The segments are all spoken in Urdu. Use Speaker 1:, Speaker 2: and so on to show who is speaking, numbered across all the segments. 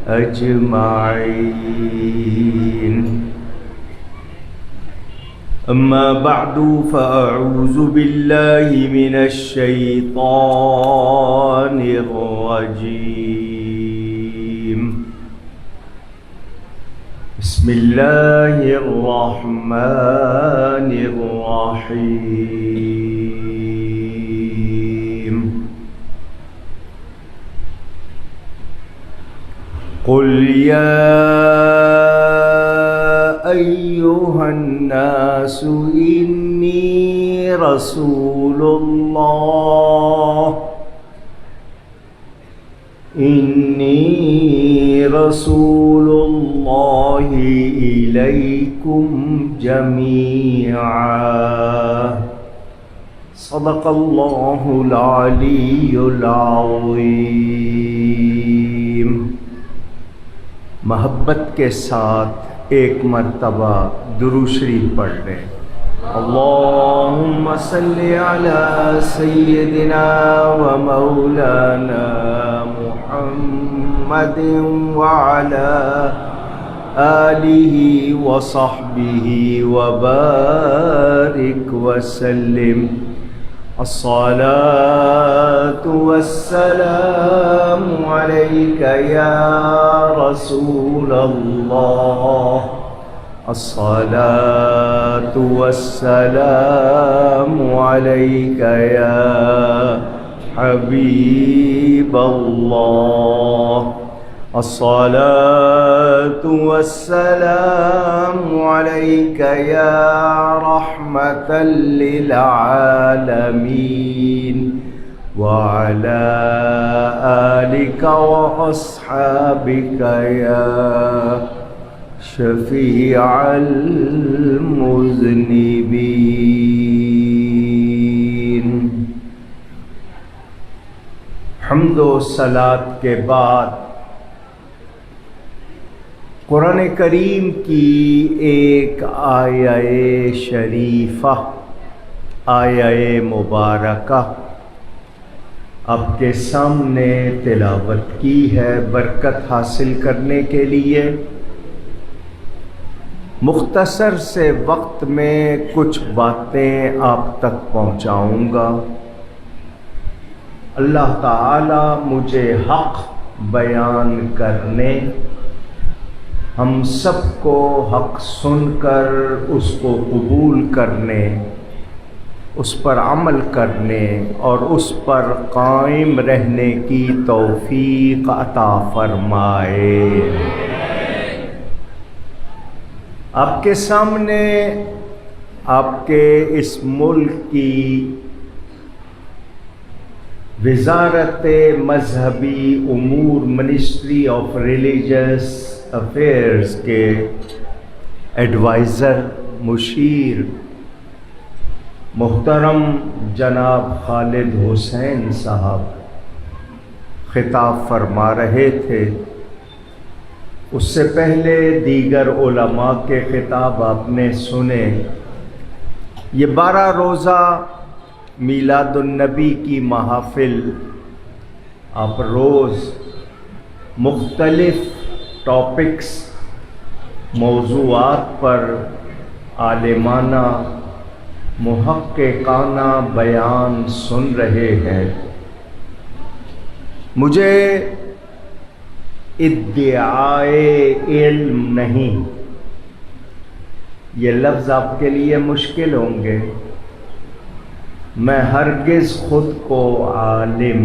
Speaker 1: أجمعين. أما بعد فأعوذ بالله من الشيطان الرجيم. بسم الله الرحمن الرحيم. قل يا أيها الناس إني رسول الله إليكم جميعا. صدق الله العلي العظيم. محبت کے ساتھ ایک مرتبہ درود شریف پڑھ لیں. اللہم صلی علی سیدنا و مولانا محمد وعلی آلہ وصحبہ وبارک وسلم. الصلاة والسلام عليك يا رسول الله. الصلاة والسلام عليك يا حبيب الله. الصلاة والسلام عليك يا رحمة للعالمين وعلى آلك وأصحابك يا شفيع المذنبين. حمد و صلاۃ کے بعد قرآن کریم کی ایک آیہ شریفہ، آیہ مبارکہ آپ کے سامنے تلاوت کی ہے برکت حاصل کرنے کے لیے. مختصر سے وقت میں کچھ باتیں آپ تک پہنچاؤں گا. اللہ تعالی مجھے حق بیان کرنے، ہم سب کو حق سن کر اس کو قبول کرنے، اس پر عمل کرنے اور اس پر قائم رہنے کی توفیق عطا فرمائے. آپ کے سامنے آپ کے اس ملک کی وزارت مذہبی امور، منسٹری آف ریلیجس افیئرز کے ایڈوائزر مشیر محترم جناب خالد حسین صاحب خطاب فرما رہے تھے. اس سے پہلے دیگر علماء کے خطاب آپ نے سنے. یہ 12 روزہ میلاد النبی کی محافل آپ روز مختلف ٹاپکس، موضوعات پر عالمانہ محققانہ بیان سن رہے ہیں. مجھے ادعائے علم نہیں، یہ لفظ آپ کے لیے مشکل ہوں گے. میں ہرگز خود کو عالم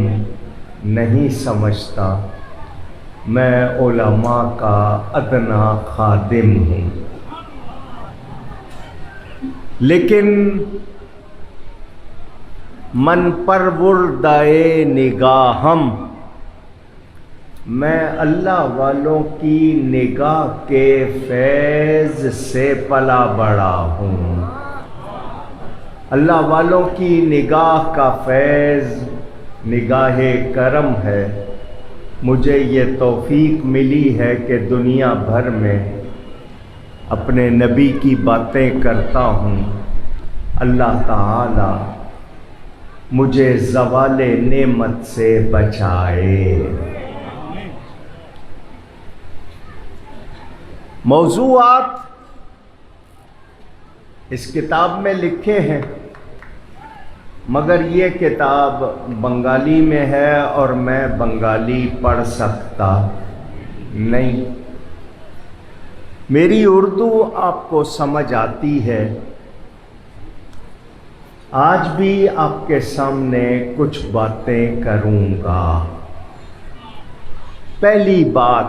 Speaker 1: نہیں سمجھتا، میں علماء کا ادنا خادم ہوں. لیکن من پروردائے نگاہم، میں اللہ والوں کی نگاہ کے فیض سے پلا بڑا ہوں. اللہ والوں کی نگاہ کا فیض نگاہ کرم ہے. مجھے یہ توفیق ملی ہے کہ دنیا بھر میں اپنے نبی کی باتیں کرتا ہوں. اللہ تعالی مجھے زوال نعمت سے بچائے. موضوعات اس کتاب میں لکھے ہیں، مگر یہ کتاب بنگالی میں ہے اور میں بنگالی پڑھ سکتا نہیں۔ میری اردو آپ کو سمجھ آتی ہے۔ آج بھی آپ کے سامنے کچھ باتیں کروں گا۔ پہلی بات،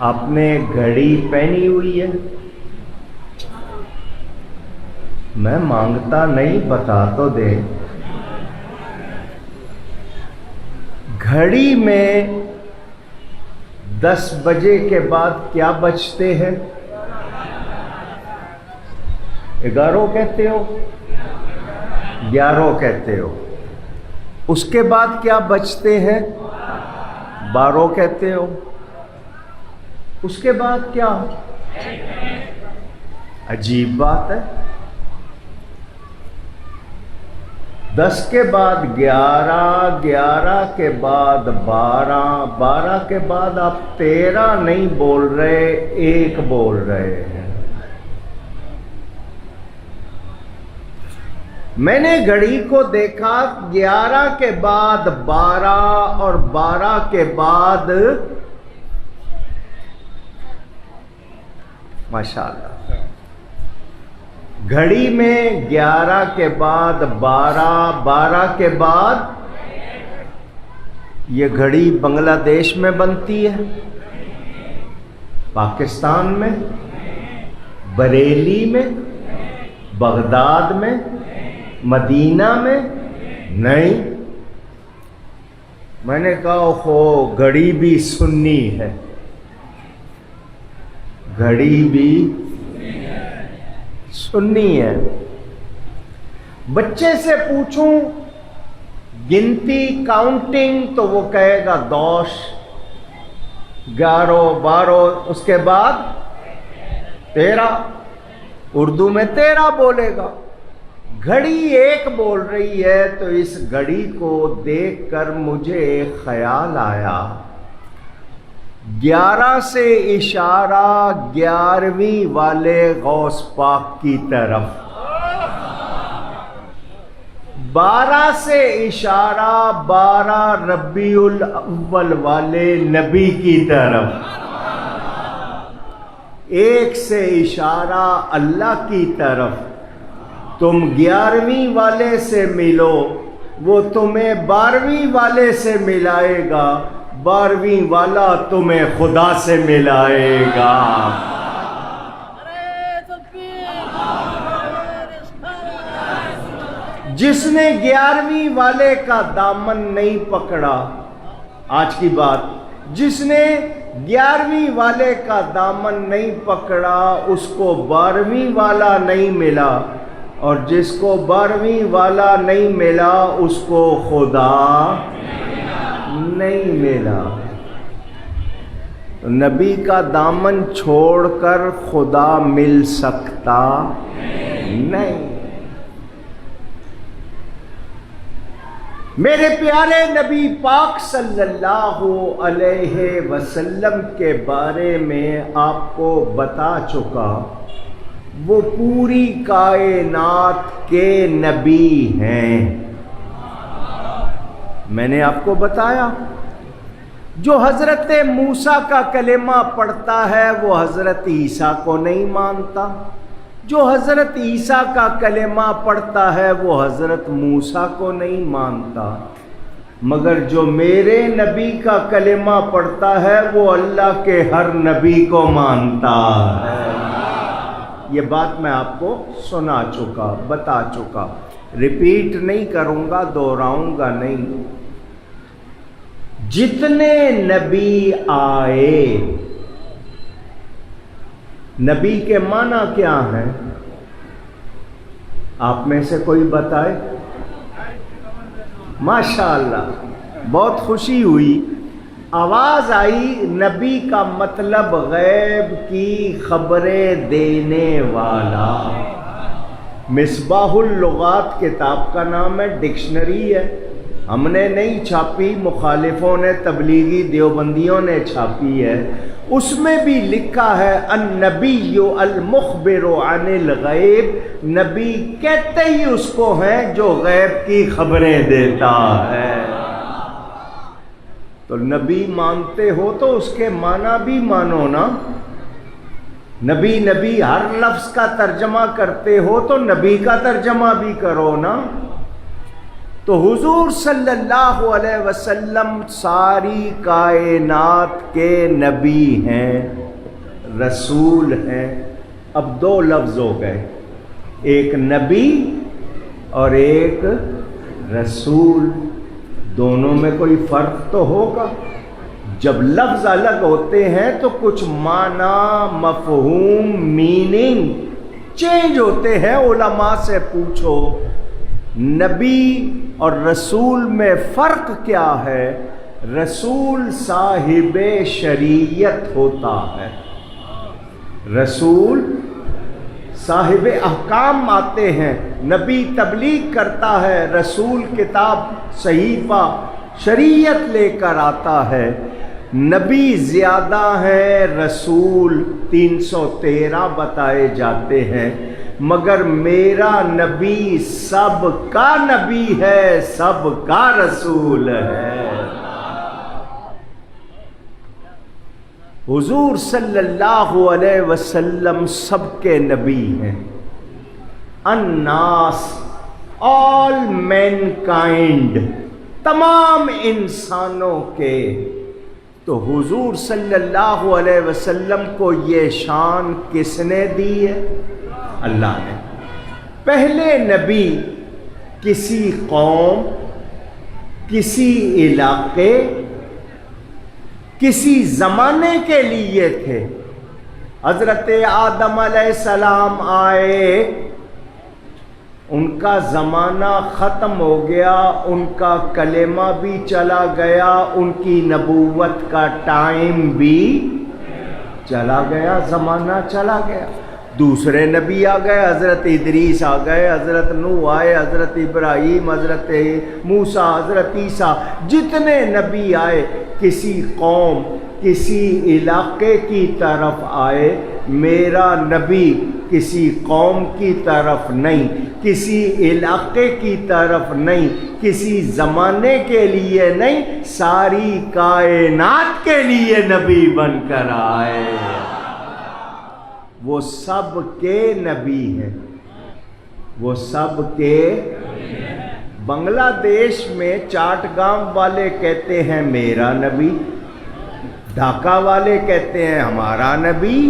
Speaker 1: آپ نے گھڑی پہنی ہوئی ہے؟ میں مانگتا نہیں، بتا تو دے۔ گھڑی میں 10 بجے کے بعد کیا بجتے ہیں؟ 11 کہتے ہو؟ 11 کہتے ہو۔ اس کے بعد کیا بجتے ہیں؟ 12 کہتے ہو۔ اس کے بعد کیا؟ عجیب بات ہے۔ 10 کے بعد 11، 11 کے بعد 12، 12 کے بعد آپ 13 نہیں بول رہے، 1 بول رہے ہیں۔ میں نے گھڑی کو دیکھا، 11 کے بعد 12 اور 12 کے بعد ماشاءاللہ گھڑی میں 11 کے بعد 12، 12 کے بعد یہ گھڑی بنگلہ دیش میں بنتی ہے، پاکستان میں، بریلی میں، بغداد میں، مدینہ میں نہیں۔ میں نے کہا خو گھڑی بھی سنی ہے، گھڑی بھی سنی ہے۔ بچے سے پوچھوں گنتی، کاؤنٹنگ، تو وہ کہے گا 10، 11، 12، اس کے بعد 13، اردو میں 13 بولے گا۔ گھڑی 1 بول رہی ہے، تو اس گھڑی کو دیکھ کر مجھے ایک خیال آیا، 11 سے اشارہ 11ویں والے غوث پاک کی طرف، 12 سے اشارہ 12 ربیع الاول والے نبی کی طرف، 1 سے اشارہ اللہ کی طرف۔ تم 11ویں والے سے ملو، وہ تمہیں 12ویں والے سے ملائے گا، 12ویں والا تمہیں خدا سے ملائے گا۔ جس نے 11ویں والے کا دامن نہیں پکڑا، آج کی بات، جس نے 11ویں والے کا دامن نہیں پکڑا اس کو 12ویں والا نہیں ملا، اور جس کو 12ویں والا نہیں ملا اس کو خدا نہیں ملا۔ نبی کا دامن چھوڑ کر خدا مل سکتا نہیں۔ میرے پیارے نبی پاک صلی اللہ علیہ وسلم کے بارے میں آپ کو بتا چکا، وہ پوری کائنات کے نبی ہیں۔ میں نے آپ کو بتایا، جو حضرت موسیٰ کا کلمہ پڑھتا ہے وہ حضرت عیسیٰ کو نہیں مانتا، جو حضرت عیسیٰ کا کلمہ پڑھتا ہے وہ حضرت موسیٰ کو نہیں مانتا، مگر جو میرے نبی کا کلمہ پڑھتا ہے وہ اللہ کے ہر نبی کو مانتا ہے۔ یہ بات میں آپ کو سنا چکا، بتا چکا، ریپیٹ نہیں کروں گا، دہراؤں گا نہیں۔ جتنے نبی آئے، نبی کے معنی کیا ہیں؟ آپ میں سے کوئی بتائے؟ ماشاءاللہ، بہت خوشی ہوئی، آواز آئی۔ نبی کا مطلب غیب کی خبریں دینے والا۔ مصباح اللغات کتاب کا نام ہے، ڈکشنری ہے، ہم نے نہیں چھاپی، مخالفوں نے، تبلیغی دیوبندیوں نے چھاپی ہے، اس میں بھی لکھا ہے النبی المخبر عن الغیب، نبی کہتے ہی اس کو ہیں جو غیب کی خبریں دیتا ہے۔ تو نبی مانتے ہو تو اس کے معنی بھی مانو نا، نبی نبی ہر لفظ کا ترجمہ کرتے ہو تو نبی کا ترجمہ بھی کرو نا۔ تو حضور صلی اللہ علیہ وسلم ساری کائنات کے نبی ہیں، رسول ہیں۔ اب دو لفظ ہو گئے، ایک نبی اور ایک رسول، دونوں میں کوئی فرق تو ہوگا۔ جب لفظ الگ ہوتے ہیں تو کچھ معنی، مفہوم، میننگ چینج ہوتے ہیں۔ علماء سے پوچھو نبی اور رسول میں فرق کیا ہے؟ رسول صاحب شریعت ہوتا ہے، رسول صاحب احکام آتے ہیں، نبی تبلیغ کرتا ہے، رسول کتاب صحیفہ شریعت لے کر آتا ہے۔ نبی زیادہ ہیں، رسول 313 بتائے جاتے ہیں، مگر میرا نبی سب کا نبی ہے، سب کا رسول ہے۔ حضور صلی اللہ علیہ وسلم سب کے نبی ہیں۔ الناس، آل مین کائنڈ، تمام انسانوں کے۔ تو حضور صلی اللہ علیہ وسلم کو یہ شان کس نے دی ہے؟ اللہ نے۔ پہلے نبی کسی قوم، کسی علاقے، کسی زمانے کے لیے تھے۔ حضرت آدم علیہ السلام آئے، ان کا زمانہ ختم ہو گیا، ان کا کلمہ بھی چلا گیا، ان کی نبوت کا ٹائم بھی چلا گیا، زمانہ چلا گیا۔ دوسرے نبی آ گئے، حضرت ادریس آ گئے، حضرت نوح آئے، حضرت ابراہیم، حضرت موسیٰ، حضرت عیسیٰ، جتنے نبی آئے کسی قوم، کسی علاقے کی طرف آئے۔ میرا نبی کسی قوم کی طرف نہیں، کسی علاقے کی طرف نہیں، کسی زمانے کے لیے نہیں، ساری کائنات کے لیے نبی بن کر آئے۔ وہ سب کے نبی ہیں، وہ سب کے۔ بنگلہ دیش میں چاٹگام والے کہتے ہیں میرا نبی، ڈھاکہ والے کہتے ہیں ہمارا نبی،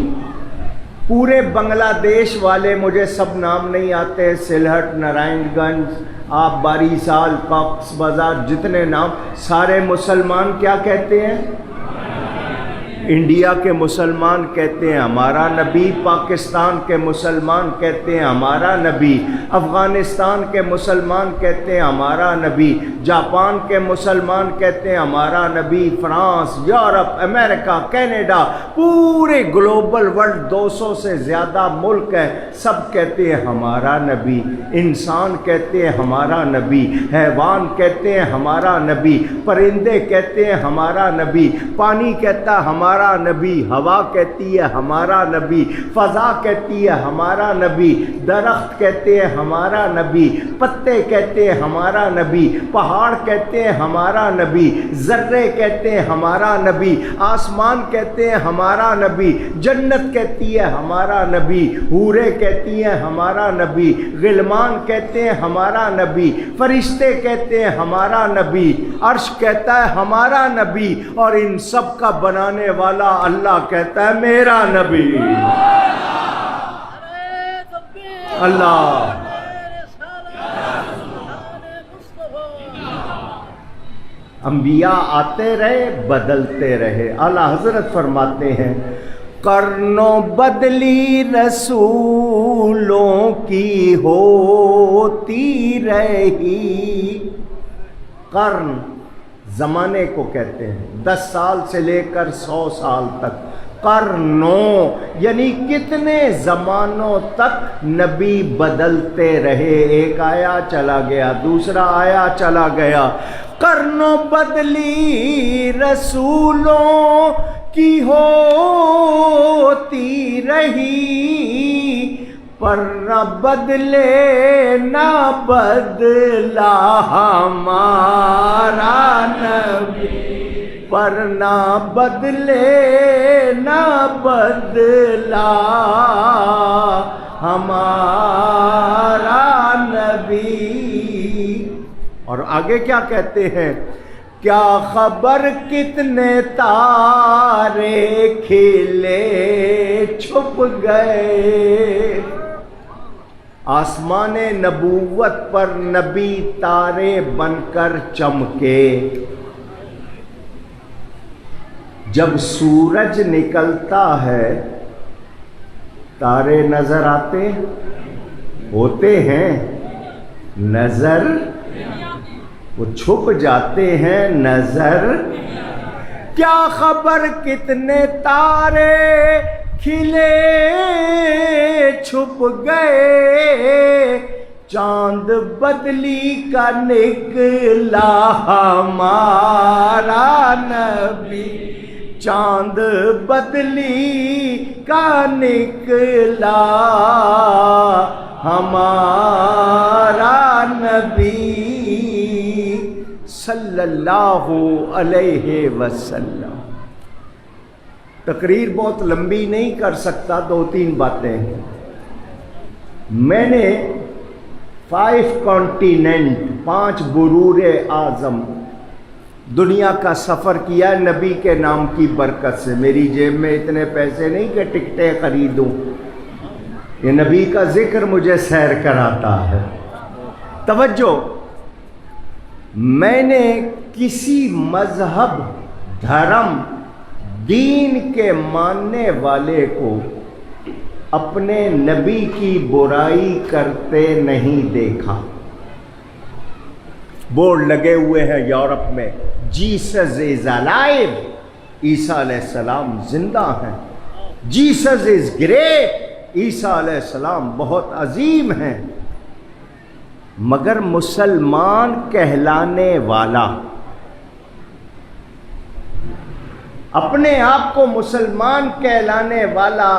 Speaker 1: پورے بنگلہ دیش والے، مجھے سب نام نہیں آتے، سلہٹ، نارائن گنج، آپ باری سال، کاکس بازار، جتنے نام، سارے مسلمان کیا کہتے ہیں؟ انڈیا کے مسلمان کہتے ہیں ہمارا نبی، پاکستان کے مسلمان کہتے ہیں ہمارا نبی، افغانستان کے مسلمان کہتے ہیں ہمارا نبی، جاپان کے مسلمان کہتے ہیں ہمارا نبی، فرانس، یورپ، امریکہ، کینیڈا، پورے گلوبل ورلڈ 200 سے زیادہ ملک ہیں، سب کہتے ہیں ہمارا نبی۔ انسان کہتے ہیں ہمارا نبی، حیوان کہتے ہیں ہمارا نبی، پرندے کہتے ہیں ہمارا نبی، پانی کہتا ہے ہمارا نبی، ہوا کہتی ہے ہمارا نبی، فضا کہتی ہے ہمارا نبی، درخت کہتے ہیں ہمارا نبی، پتے کہتے ہیں ہمارا نبی، پہاڑ کہتے ہیں ہمارا نبی، ذرے کہتے ہیں ہمارا نبی، آسمان کہتے ہیں ہمارا نبی، جنت کہتی ہے ہمارا نبی، حوریں کہتی ہیں ہمارا نبی، غلمان کہتے ہیں ہمارا نبی، فرشتے کہتے ہیں ہمارا نبی، عرش کہتا ہے ہمارا نبی، اور ان سب کا بنانے والا اللہ کہتا ہے میرا نبی۔ اللہ انبیاء آتے رہے، بدلتے رہے۔ اعلیٰ حضرت فرماتے ہیں قرنوں بدلی رسولوں کی ہوتی رہی۔ قرن زمانے کو کہتے ہیں، 10 سال سے لے کر 100 سال تک۔ قرنوں یعنی کتنے زمانوں تک نبی بدلتے رہے، ایک آیا چلا گیا، دوسرا آیا چلا گیا۔ قرنوں بدلی رسولوں کی ہوتی رہی، پر نہ بدلے نہ بدلا ہمارا نبی، پر نہ بدلے نہ بدلا ہمارا نبی۔ اور آگے کیا کہتے ہیں؟ کیا خبر کتنے تارے کھلے چھپ گئے، آسمان نبوت پر نبی تارے بن کر چمکے، جب سورج نکلتا ہے تارے نظر آتے ہوتے ہیں؟ نظر، وہ چھپ جاتے ہیں، نظر۔ کیا خبر کتنے تارے کھلے چھپ گئے، چاند بدلی کا نکلا ہمارا نبی، چاند بدلی کا نکلا ہمارا نبی صلی اللہ علیہ وسلم۔ تقریر بہت لمبی نہیں کر سکتا، 2-3 باتیں۔ میں نے 5 کانٹیننٹ، 5 برور اعظم دنیا کا سفر کیا نبی کے نام کی برکت سے۔ میری جیب میں اتنے پیسے نہیں کہ ٹکٹیں خریدوں، یہ نبی کا ذکر مجھے سیر کراتا ہے۔ توجہ، میں نے کسی مذہب، دھرم، دین کے ماننے والے کو اپنے نبی کی برائی کرتے نہیں دیکھا۔ بورڈ لگے ہوئے ہیں یورپ میں، جیسس از الائیو، عیسیٰ علیہ السلام زندہ ہیں، جیسس از گریٹ، عیسیٰ علیہ السلام بہت عظیم ہیں۔ مگر مسلمان کہلانے والا اپنے آپ کو مسلمان کہلانے والا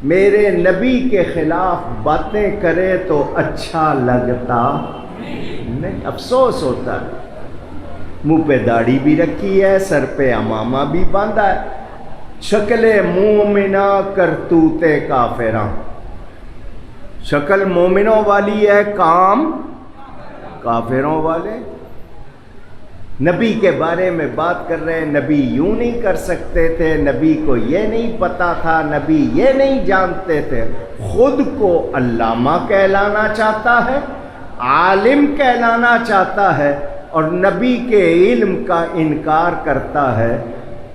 Speaker 1: میرے نبی کے خلاف باتیں کرے تو اچھا لگتا نہیں، افسوس ہوتا ہے۔ منہ پہ داڑھی بھی رکھی ہے، سر پہ امامہ بھی باندھا ہے، شکل مومنہ کرتوت کافراں، شکل مومنوں والی ہے، کام کافروں والے۔ نبی کے بارے میں بات کر رہے ہیں، نبی یوں نہیں کر سکتے تھے، نبی کو یہ نہیں پتا تھا، نبی یہ نہیں جانتے تھے۔ خود کو علامہ کہلانا چاہتا ہے، عالم کہلانا چاہتا ہے، اور نبی کے علم کا انکار کرتا ہے،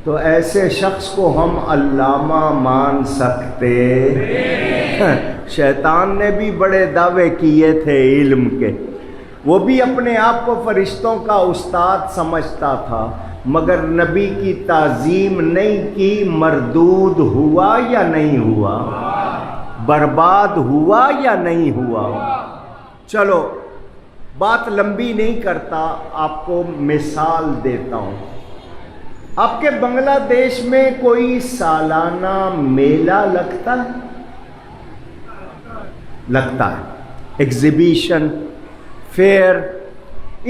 Speaker 1: تو ایسے شخص کو ہم علامہ مان سکتے؟ شیطان نے بھی بڑے دعوے کیے تھے علم کے، وہ بھی اپنے آپ کو فرشتوں کا استاد سمجھتا تھا، مگر نبی کی تعظیم نہیں کی، مردود ہوا یا نہیں ہوا؟ برباد ہوا یا نہیں ہوا؟ چلو بات لمبی نہیں کرتا، آپ کو مثال دیتا ہوں۔ آپ کے بنگلہ دیش میں کوئی سالانہ میلہ لگتا ہے؟ لگتا ہے، ایگزیبیشن، فیئر۔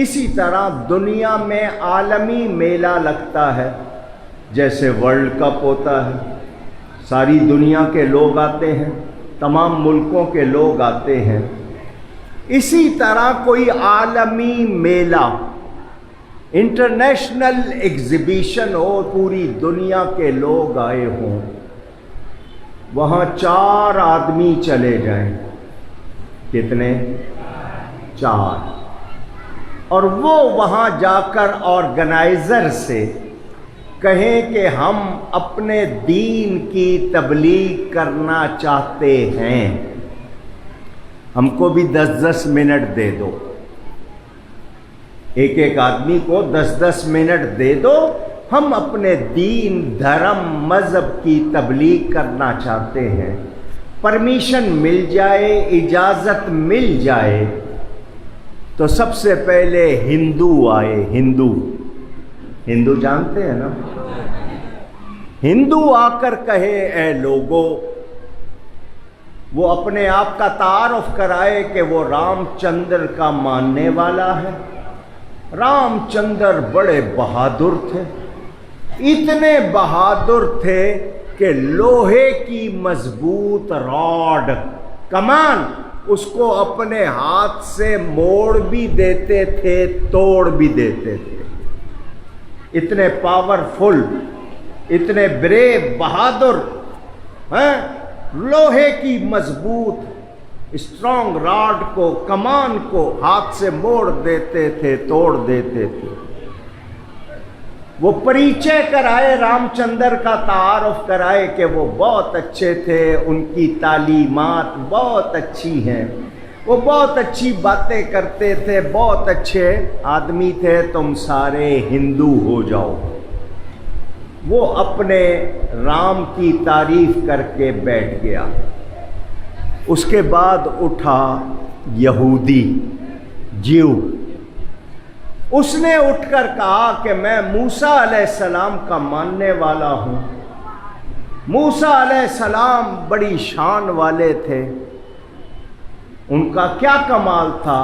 Speaker 1: اسی طرح دنیا میں عالمی میلہ لگتا ہے، جیسے ورلڈ کپ ہوتا ہے، ساری دنیا کے لوگ آتے ہیں، تمام ملکوں کے لوگ آتے ہیں۔ اسی طرح کوئی عالمی میلہ، انٹرنیشنل ایگزیبیشن ہو، پوری دنیا کے لوگ آئے ہوں، وہاں 4 آدمی چلے جائیں۔ کتنے؟ 4۔ اور وہ وہاں جا کر آرگنائزر سے کہیں کہ ہم اپنے دین کی تبلیغ کرنا چاہتے ہیں، ہم کو بھی 10-10 منٹ دے دو، ایک آدمی کو 10-10 منٹ دے دو، ہم اپنے دین، دھرم، مذہب کی تبلیغ کرنا چاہتے ہیں۔ پرمیشن مل جائے، اجازت مل جائے تو سب سے پہلے ہندو آئے. ہندو جانتے ہیں نا؟ ہندو آ کر کہے اے لوگو، وہ اپنے آپ کا تعارف کرائے کہ وہ رام چندر کا ماننے والا ہے. رام چندر بڑے بہادر تھے، اتنے بہادر تھے کہ لوہے کی مضبوط راڈ کمان اس کو اپنے ہاتھ سے موڑ بھی دیتے تھے، توڑ بھی دیتے تھے. اتنے پاورفل، اتنے بریو، بہادر ہیں. لوہے کی مضبوط اسٹرانگ راڈ کو، کمان کو ہاتھ سے موڑ دیتے تھے، توڑ دیتے تھے. وہ پریچے کرائے، رام چندر کا تعارف کرائے کہ وہ بہت اچھے تھے، ان کی تعلیمات بہت اچھی ہیں، وہ بہت اچھی باتیں کرتے تھے، بہت اچھے آدمی تھے، تم سارے ہندو ہو جاؤ. وہ اپنے رام کی تعریف کر کے بیٹھ گیا. اس کے بعد اٹھا یہودی، جیو. اس نے اٹھ کر کہا کہ میں موسیٰ علیہ السلام کا ماننے والا ہوں. موسیٰ علیہ السلام بڑی شان والے تھے. ان کا کیا کمال تھا؟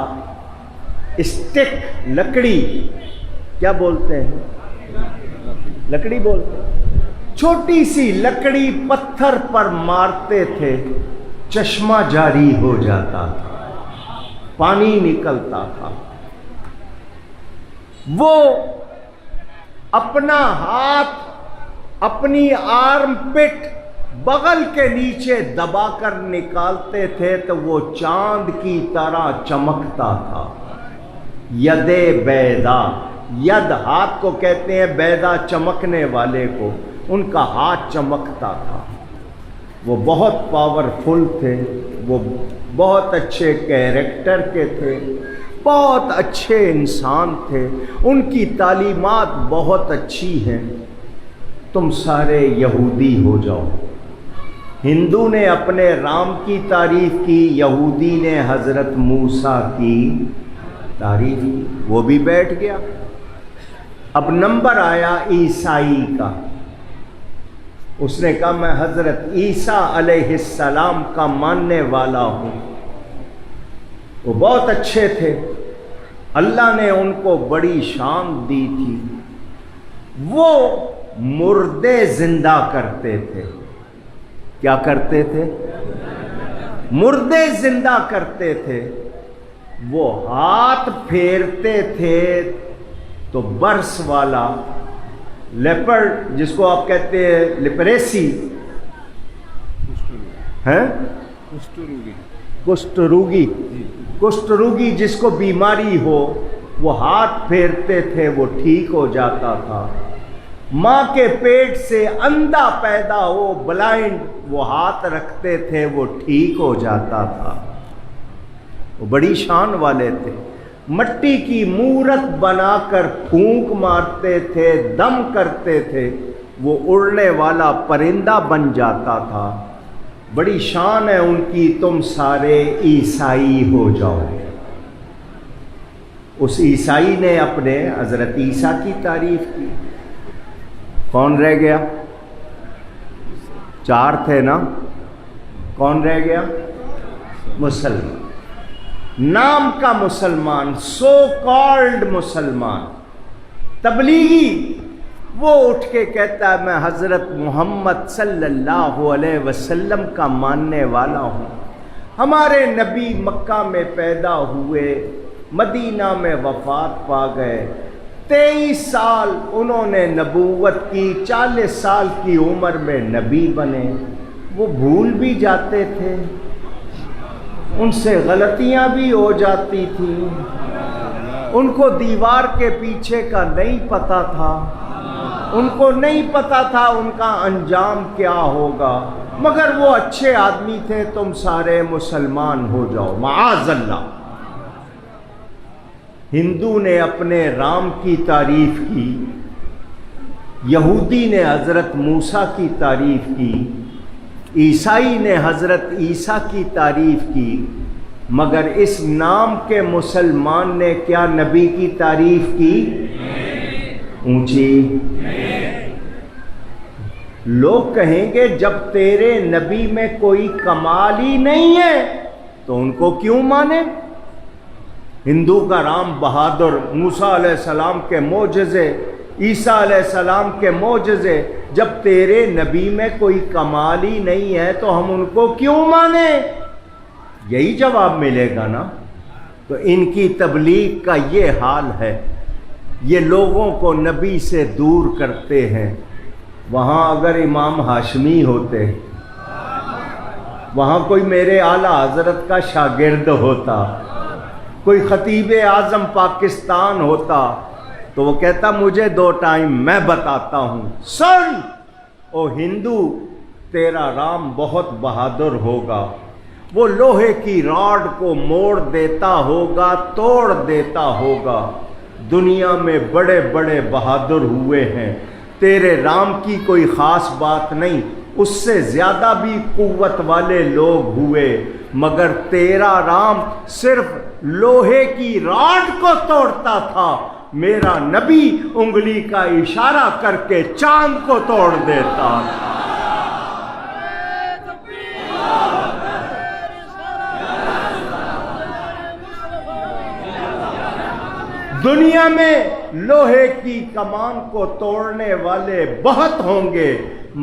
Speaker 1: اسٹک، لکڑی، کیا بولتے ہیں؟ لکڑی بولتے ہیں. چھوٹی سی لکڑی پتھر پر مارتے تھے، چشمہ جاری ہو جاتا تھا، پانی نکلتا تھا. وہ اپنا ہاتھ اپنی آرم پٹ بغل کے نیچے دبا کر نکالتے تھے تو وہ چاند کی طرح چمکتا تھا. ید بیضا، ید ہاتھ کو کہتے ہیں، بیضا چمکنے والے کو. ان کا ہاتھ چمکتا تھا. وہ بہت پاورفل تھے، وہ بہت اچھے کیریکٹر کے تھے، بہت اچھے انسان تھے. ان کی تعلیمات بہت اچھی ہیں. تم سارے یہودی ہو جاؤ. ہندو نے اپنے رام کی تعریف کی، یہودی نے حضرت موسیٰ کی تعریف کی. وہ بھی بیٹھ گیا. اب نمبر آیا عیسائی کا. اس نے کہا میں حضرت عیسیٰ علیہ السلام کا ماننے والا ہوں. وہ بہت اچھے تھے، اللہ نے ان کو بڑی شان دی تھی. وہ مردے زندہ کرتے تھے. کیا کرتے تھے؟ مردے زندہ کرتے تھے. وہ ہاتھ پھیرتے تھے تو برس والا، لیپرڈ جس کو آپ کہتے ہیں لیپریسی ہے، کشٹ روگی جس کو بیماری ہو، وہ ہاتھ پھیرتے تھے، وہ ٹھیک ہو جاتا تھا. ماں کے پیٹ سے اندھا پیدا ہو، بلائنڈ، وہ ہاتھ رکھتے تھے، وہ ٹھیک ہو جاتا تھا. وہ بڑی شان والے تھے. مٹی کی مورت بنا کر پھونک مارتے تھے، دم کرتے تھے، وہ اڑنے والا پرندہ بن جاتا تھا. بڑی شان ہے ان کی. تم سارے عیسائی ہو جاؤ. اس عیسائی نے اپنے حضرت عیسیٰ کی تعریف کی. کون رہ گیا؟ 4 تھے نا. کون رہ گیا؟ مسلمان. نام کا مسلمان، سو کالڈ مسلمان، تبلیغی. وہ اٹھ کے کہتا ہے میں حضرت محمد صلی اللہ علیہ وسلم کا ماننے والا ہوں. ہمارے نبی مکہ میں پیدا ہوئے، مدینہ میں وفات پا گئے. 23 سال انہوں نے نبوت کی، 40 سال کی عمر میں نبی بنے. وہ بھول بھی جاتے تھے، ان سے غلطیاں بھی ہو جاتی تھیں. ان کو دیوار کے پیچھے کا نہیں پتہ تھا، ان کو نہیں پتہ تھا ان کا انجام کیا ہوگا، مگر وہ اچھے آدمی تھے. تم سارے مسلمان ہو جاؤ. معاذ اللہ. ہندو نے اپنے رام کی تعریف کی، یہودی نے حضرت موسیٰ کی تعریف کی، عیسائی نے حضرت عیسیٰ کی تعریف کی. مگر اس نام کے مسلمان نے کیا نبی کی تعریف کی؟ اونچی۔ لوگ کہیں گے جب تیرے نبی میں کوئی کمال ہی نہیں ہے تو ان کو کیوں مانے؟ ہندو کا رام بہادر، موسیٰ علیہ السلام کے معجزے، عیسیٰ علیہ السلام کے معجزے، جب تیرے نبی میں کوئی کمال ہی نہیں ہے تو ہم ان کو کیوں مانیں؟ یہی جواب ملے گا نا۔ تو ان کی تبلیغ کا یہ حال ہے، یہ لوگوں کو نبی سے دور کرتے ہیں۔ وہاں اگر امام ہاشمی ہوتے، وہاں کوئی میرے اعلیٰ حضرت کا شاگرد ہوتا، کوئی خطیب اعظم پاکستان ہوتا تو وہ کہتا مجھے 2 ٹائم میں بتاتا ہوں، سن او ہندو، تیرا رام بہت بہادر ہوگا، وہ لوہے کی راڈ کو موڑ دیتا ہوگا، توڑ دیتا ہوگا، دنیا میں بڑے بڑے بہادر ہوئے ہیں، تیرے رام کی کوئی خاص بات نہیں، اس سے زیادہ بھی قوت والے لوگ ہوئے، مگر تیرا رام صرف لوہے کی راڈ کو توڑتا تھا، میرا نبی انگلی کا اشارہ کر کے چاند کو توڑ دیتا تھا۔ دنیا میں لوہے کی کمان کو توڑنے والے بہت ہوں گے،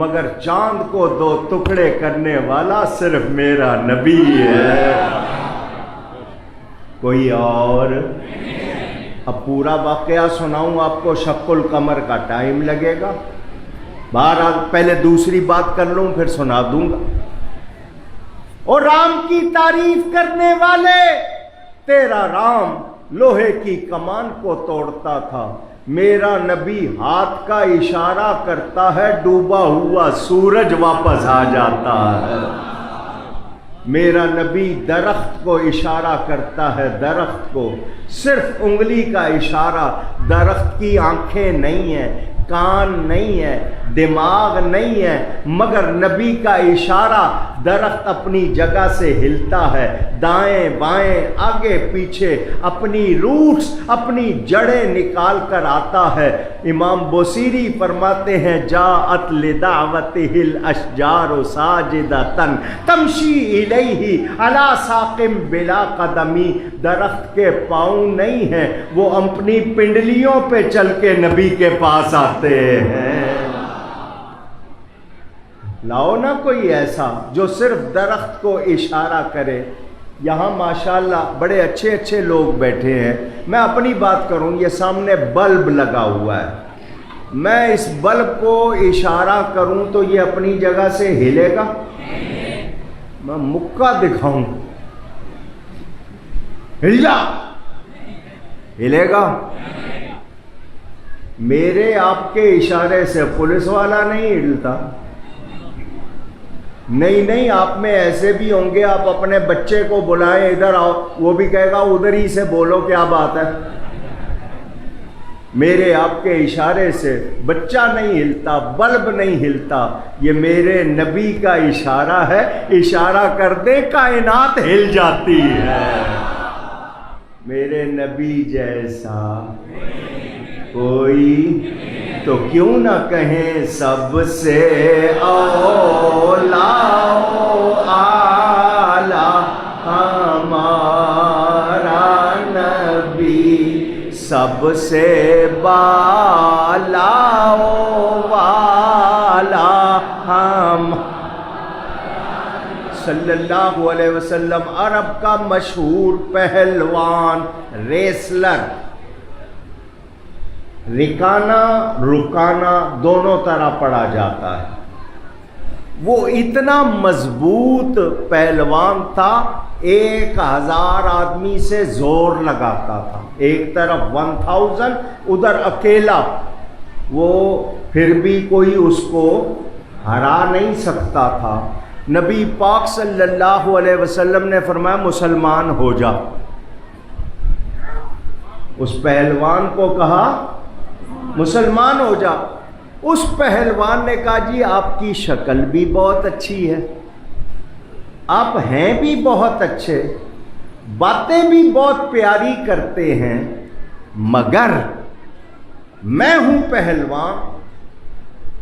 Speaker 1: مگر چاند کو 2 ٹکڑے کرنے والا صرف میرا نبی ہے، کوئی اور۔ اب پورا واقعہ سناؤں آپ کو، شق القمر کا ٹائم لگے گا، بہرحال پہلے دوسری بات کر لوں پھر سنا دوں گا۔ اور رام کی تعریف کرنے والے، تیرا رام لوہے کی کمان کو توڑتا تھا، میرا نبی ہاتھ کا اشارہ کرتا ہے، ڈوبا ہوا سورج واپس آ جاتا ہے، میرا نبی درخت کو اشارہ کرتا ہے، درخت کو، صرف انگلی کا اشارہ، درخت کی آنکھیں نہیں ہیں، کان نہیں ہے، دماغ نہیں ہے، مگر نبی کا اشارہ، درخت اپنی جگہ سے ہلتا ہے، دائیں بائیں آگے پیچھے اپنی روٹس، اپنی جڑیں نکال کر آتا ہے۔ امام بوصیری فرماتے ہیں جاءت لدعوتہ الاشجار ساجدۃ تمشی الیہ علی ساق بلا قدمی، درخت کے پاؤں نہیں ہیں، وہ اپنی پنڈلیوں پہ چل کے نبی کے پاس آتے ہیں۔ لاؤ نا کوئی ایسا جو صرف درخت کو اشارہ کرے۔ یہاں ماشاءاللہ بڑے اچھے اچھے لوگ بیٹھے ہیں، میں اپنی بات کروں، یہ سامنے بلب لگا ہوا ہے، میں اس بلب کو اشارہ کروں تو یہ اپنی جگہ سے ہلے گا؟ میں مکہ دکھاؤں ہل جا، ہلے گا؟ میرے آپ کے اشارے سے پولیس والا نہیں ہلتا۔ نہیں، آپ میں ایسے بھی ہوں گے، آپ اپنے بچے کو بلائیں ادھر آؤ، وہ بھی کہے گا ادھر ہی سے بولو، کیا بات ہے؟ میرے آپ کے اشارے سے بچہ نہیں ہلتا، بلب نہیں ہلتا، یہ میرے نبی کا اشارہ ہے، اشارہ کر دے کائنات ہل جاتی ہے۔ میرے نبی جیسا کوئی تو کیوں نہ کہیں سب سے اولا اعلیٰ ہمارا نبی، سب سے بالا والا ہم صلی اللہ علیہ وسلم، عرب کا مشہور پہلوان، ریسلر، رکانا رکانا دونوں طرح پڑھا جاتا ہے، وہ اتنا مضبوط پہلوان تھا، 1000 آدمی سے زور لگاتا تھا، ایک طرف 1000 ادھر اکیلا، وہ پھر بھی کوئی اس کو ہرا نہیں سکتا تھا۔ نبی پاک صلی اللہ علیہ وسلم نے فرمایا مسلمان ہو جا، اس پہلوان کو کہا مسلمان ہو جا۔ اس پہلوان نے کہا جی آپ کی شکل بھی بہت اچھی ہے، آپ ہیں بھی بہت اچھے، باتیں بھی بہت پیاری کرتے ہیں، مگر میں ہوں پہلوان،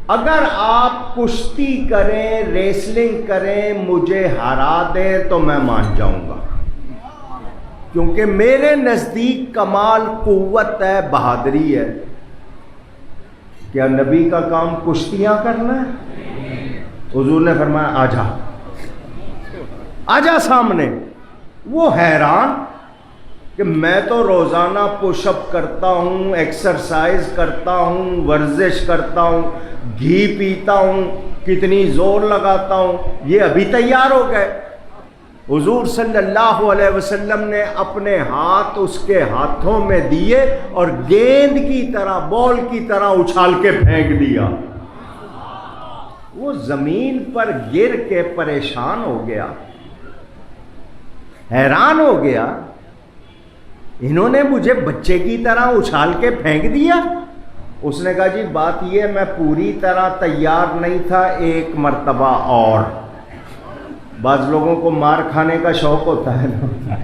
Speaker 1: اگر آپ کشتی کریں، ریسلنگ کریں، مجھے ہرا دیں تو میں مان جاؤں گا، کیونکہ میرے نزدیک کمال قوت ہے، بہادری ہے۔ کیا نبی کا کام کشتیاں کرنا ہے؟ حضور نے فرمایا آجا سامنے۔ وہ حیران کہ میں تو روزانہ پش اپ کرتا ہوں، ایکسرسائز کرتا ہوں، ورزش کرتا ہوں، گھی پیتا ہوں، کتنی زور لگاتا ہوں، یہ ابھی تیار ہو گئے۔ حضور صلی اللہ علیہ وسلم نے اپنے ہاتھ اس کے ہاتھوں میں دیے اور گیند کی طرح، بال کی طرح اچھال کے پھینک دیا۔ وہ زمین پر گر کے پریشان ہو گیا، حیران ہو گیا، انہوں نے مجھے بچے کی طرح اچھال کے پھینک دیا۔ اس نے کہا جی بات یہ، میں پوری طرح تیار نہیں تھا، ایک مرتبہ اور۔ بعض لوگوں کو مار کھانے کا شوق ہوتا ہے نا،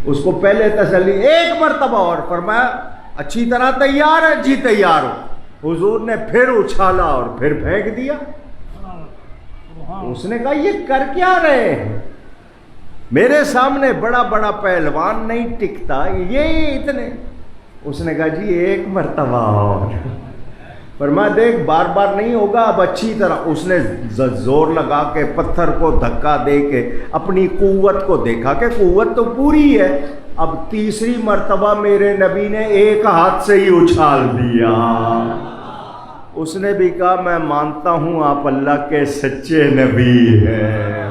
Speaker 1: اس کو پہلے تسلی، ایک مرتبہ اور۔ فرمایا اچھی طرح تیار ہے؟ جی تیار ہو۔ حضور نے پھر اچھالا اور پھر پھینک دیا۔ اس نے کہا یہ کر کیا رہے ہیں؟ میرے سامنے بڑا بڑا پہلوان نہیں ٹکتا، یہ اتنے۔ اس نے کہا جی ایک مرتبہ اور۔ فرمایا دیکھ بار بار نہیں ہوگا، اب اچھی طرح۔ اس نے زور لگا کے پتھر کو دھکا دے کے اپنی قوت کو دیکھا کہ قوت تو پوری ہے۔ اب تیسری مرتبہ میرے نبی نے ایک ہاتھ سے ہی اچھال دیا۔ اس نے بھی کہا میں مانتا ہوں آپ اللہ کے سچے نبی ہیں،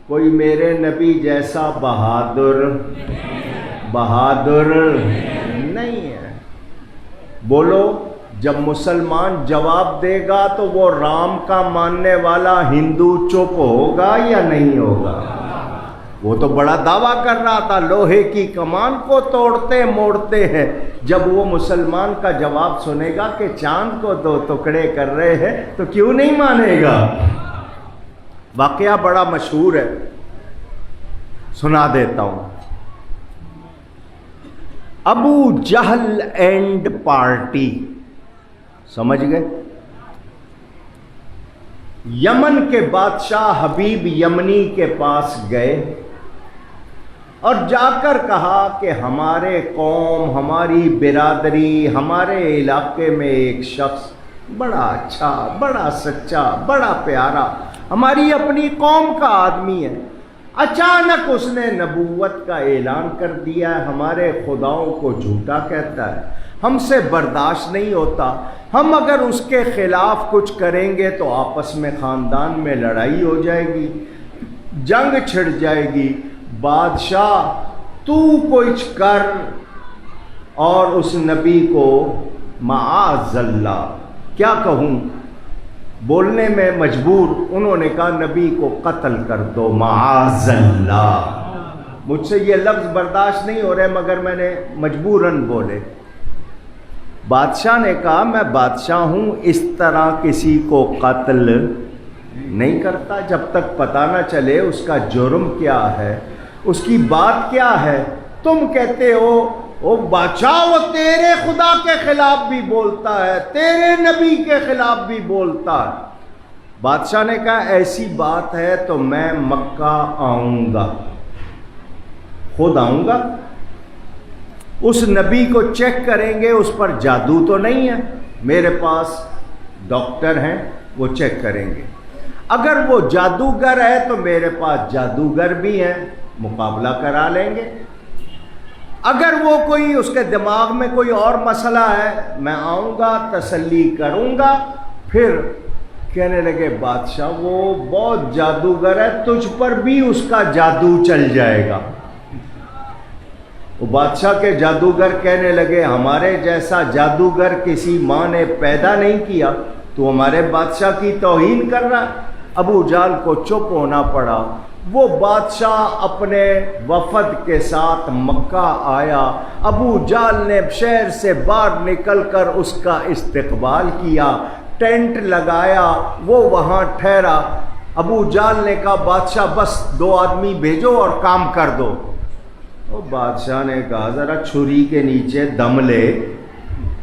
Speaker 1: کوئی میرے نبی جیسا بہادر نہیں ہے۔ بولو جب مسلمان جواب دے گا تو وہ رام کا ماننے والا ہندو چپ ہوگا یا نہیں ہوگا؟ وہ تو بڑا دعویٰ کر رہا تھا لوہے کی کمان کو توڑتے موڑتے ہیں، جب وہ مسلمان کا جواب سنے گا کہ چاند کو دو ٹکڑے کر رہے ہیں تو کیوں نہیں مانے گا؟ واقعہ بڑا مشہور ہے، سنا دیتا ہوں۔ ابو جہل اینڈ پارٹی، سمجھ گئے؟ یمن کے بادشاہ حبیب یمنی کے پاس گئے اور جا کر کہا کہ ہمارے قوم، ہماری برادری، ہمارے علاقے میں ایک شخص بڑا اچھا، بڑا سچا، بڑا پیارا، ہماری اپنی قوم کا آدمی ہے، اچانک اس نے نبوت کا اعلان کر دیا ہے، ہمارے خداؤں کو جھوٹا کہتا ہے، ہم سے برداشت نہیں ہوتا، ہم اگر اس کے خلاف کچھ کریں گے تو آپس میں خاندان میں لڑائی ہو جائے گی، جنگ چھڑ جائے گی، بادشاہ تو کچھ کر۔ اور اس نبی کو معاذ اللہ، کیا کہوں، بولنے میں مجبور، انہوں نے کہا نبی کو قتل کر دو، معاذ اللہ۔ مجھ سے یہ لفظ برداشت نہیں ہو رہے مگر میں نے مجبوراً بولے۔ بادشاہ نے کہا میں بادشاہ ہوں، اس طرح کسی کو قتل نہیں کرتا جب تک پتہ نہ چلے اس کا جرم کیا ہے، اس کی بات کیا ہے۔ تم کہتے ہو وہ بادشاہ، وہ تیرے خدا کے خلاف بھی بولتا ہے، تیرے نبی کے خلاف بھی بولتا ہے۔ بادشاہ نے کہا ایسی بات ہے تو میں مکہ آؤں گا، خود آؤں گا، اس نبی کو چیک کریں گے، اس پر جادو تو نہیں ہے، میرے پاس ڈاکٹر ہیں وہ چیک کریں گے، اگر وہ جادوگر ہے تو میرے پاس جادوگر بھی ہیں، مقابلہ کرا لیں گے، اگر وہ کوئی اس کے دماغ میں کوئی اور مسئلہ ہے میں آؤں گا، تسلی کروں گا۔ پھر کہنے لگے بادشاہ وہ بہت جادوگر ہے، تجھ پر بھی اس کا جادو چل جائے گا۔ وہ بادشاہ کے جادوگر کہنے لگے ہمارے جیسا جادوگر کسی ماں نے پیدا نہیں کیا، تو ہمارے بادشاہ کی توہین کر رہا ہے۔ ابو جہل کو چپ ہونا پڑا۔ وہ بادشاہ اپنے وفد کے ساتھ مکہ آیا، ابو جہل نے شہر سے باہر نکل کر اس کا استقبال کیا، ٹینٹ لگایا، وہ وہاں ٹھہرا۔ ابو جہل نے کہا بادشاہ بس 2 آدمی بھیجو اور کام کر دو۔ وہ بادشاہ نے کہا ذرا چھری کے نیچے دم لے،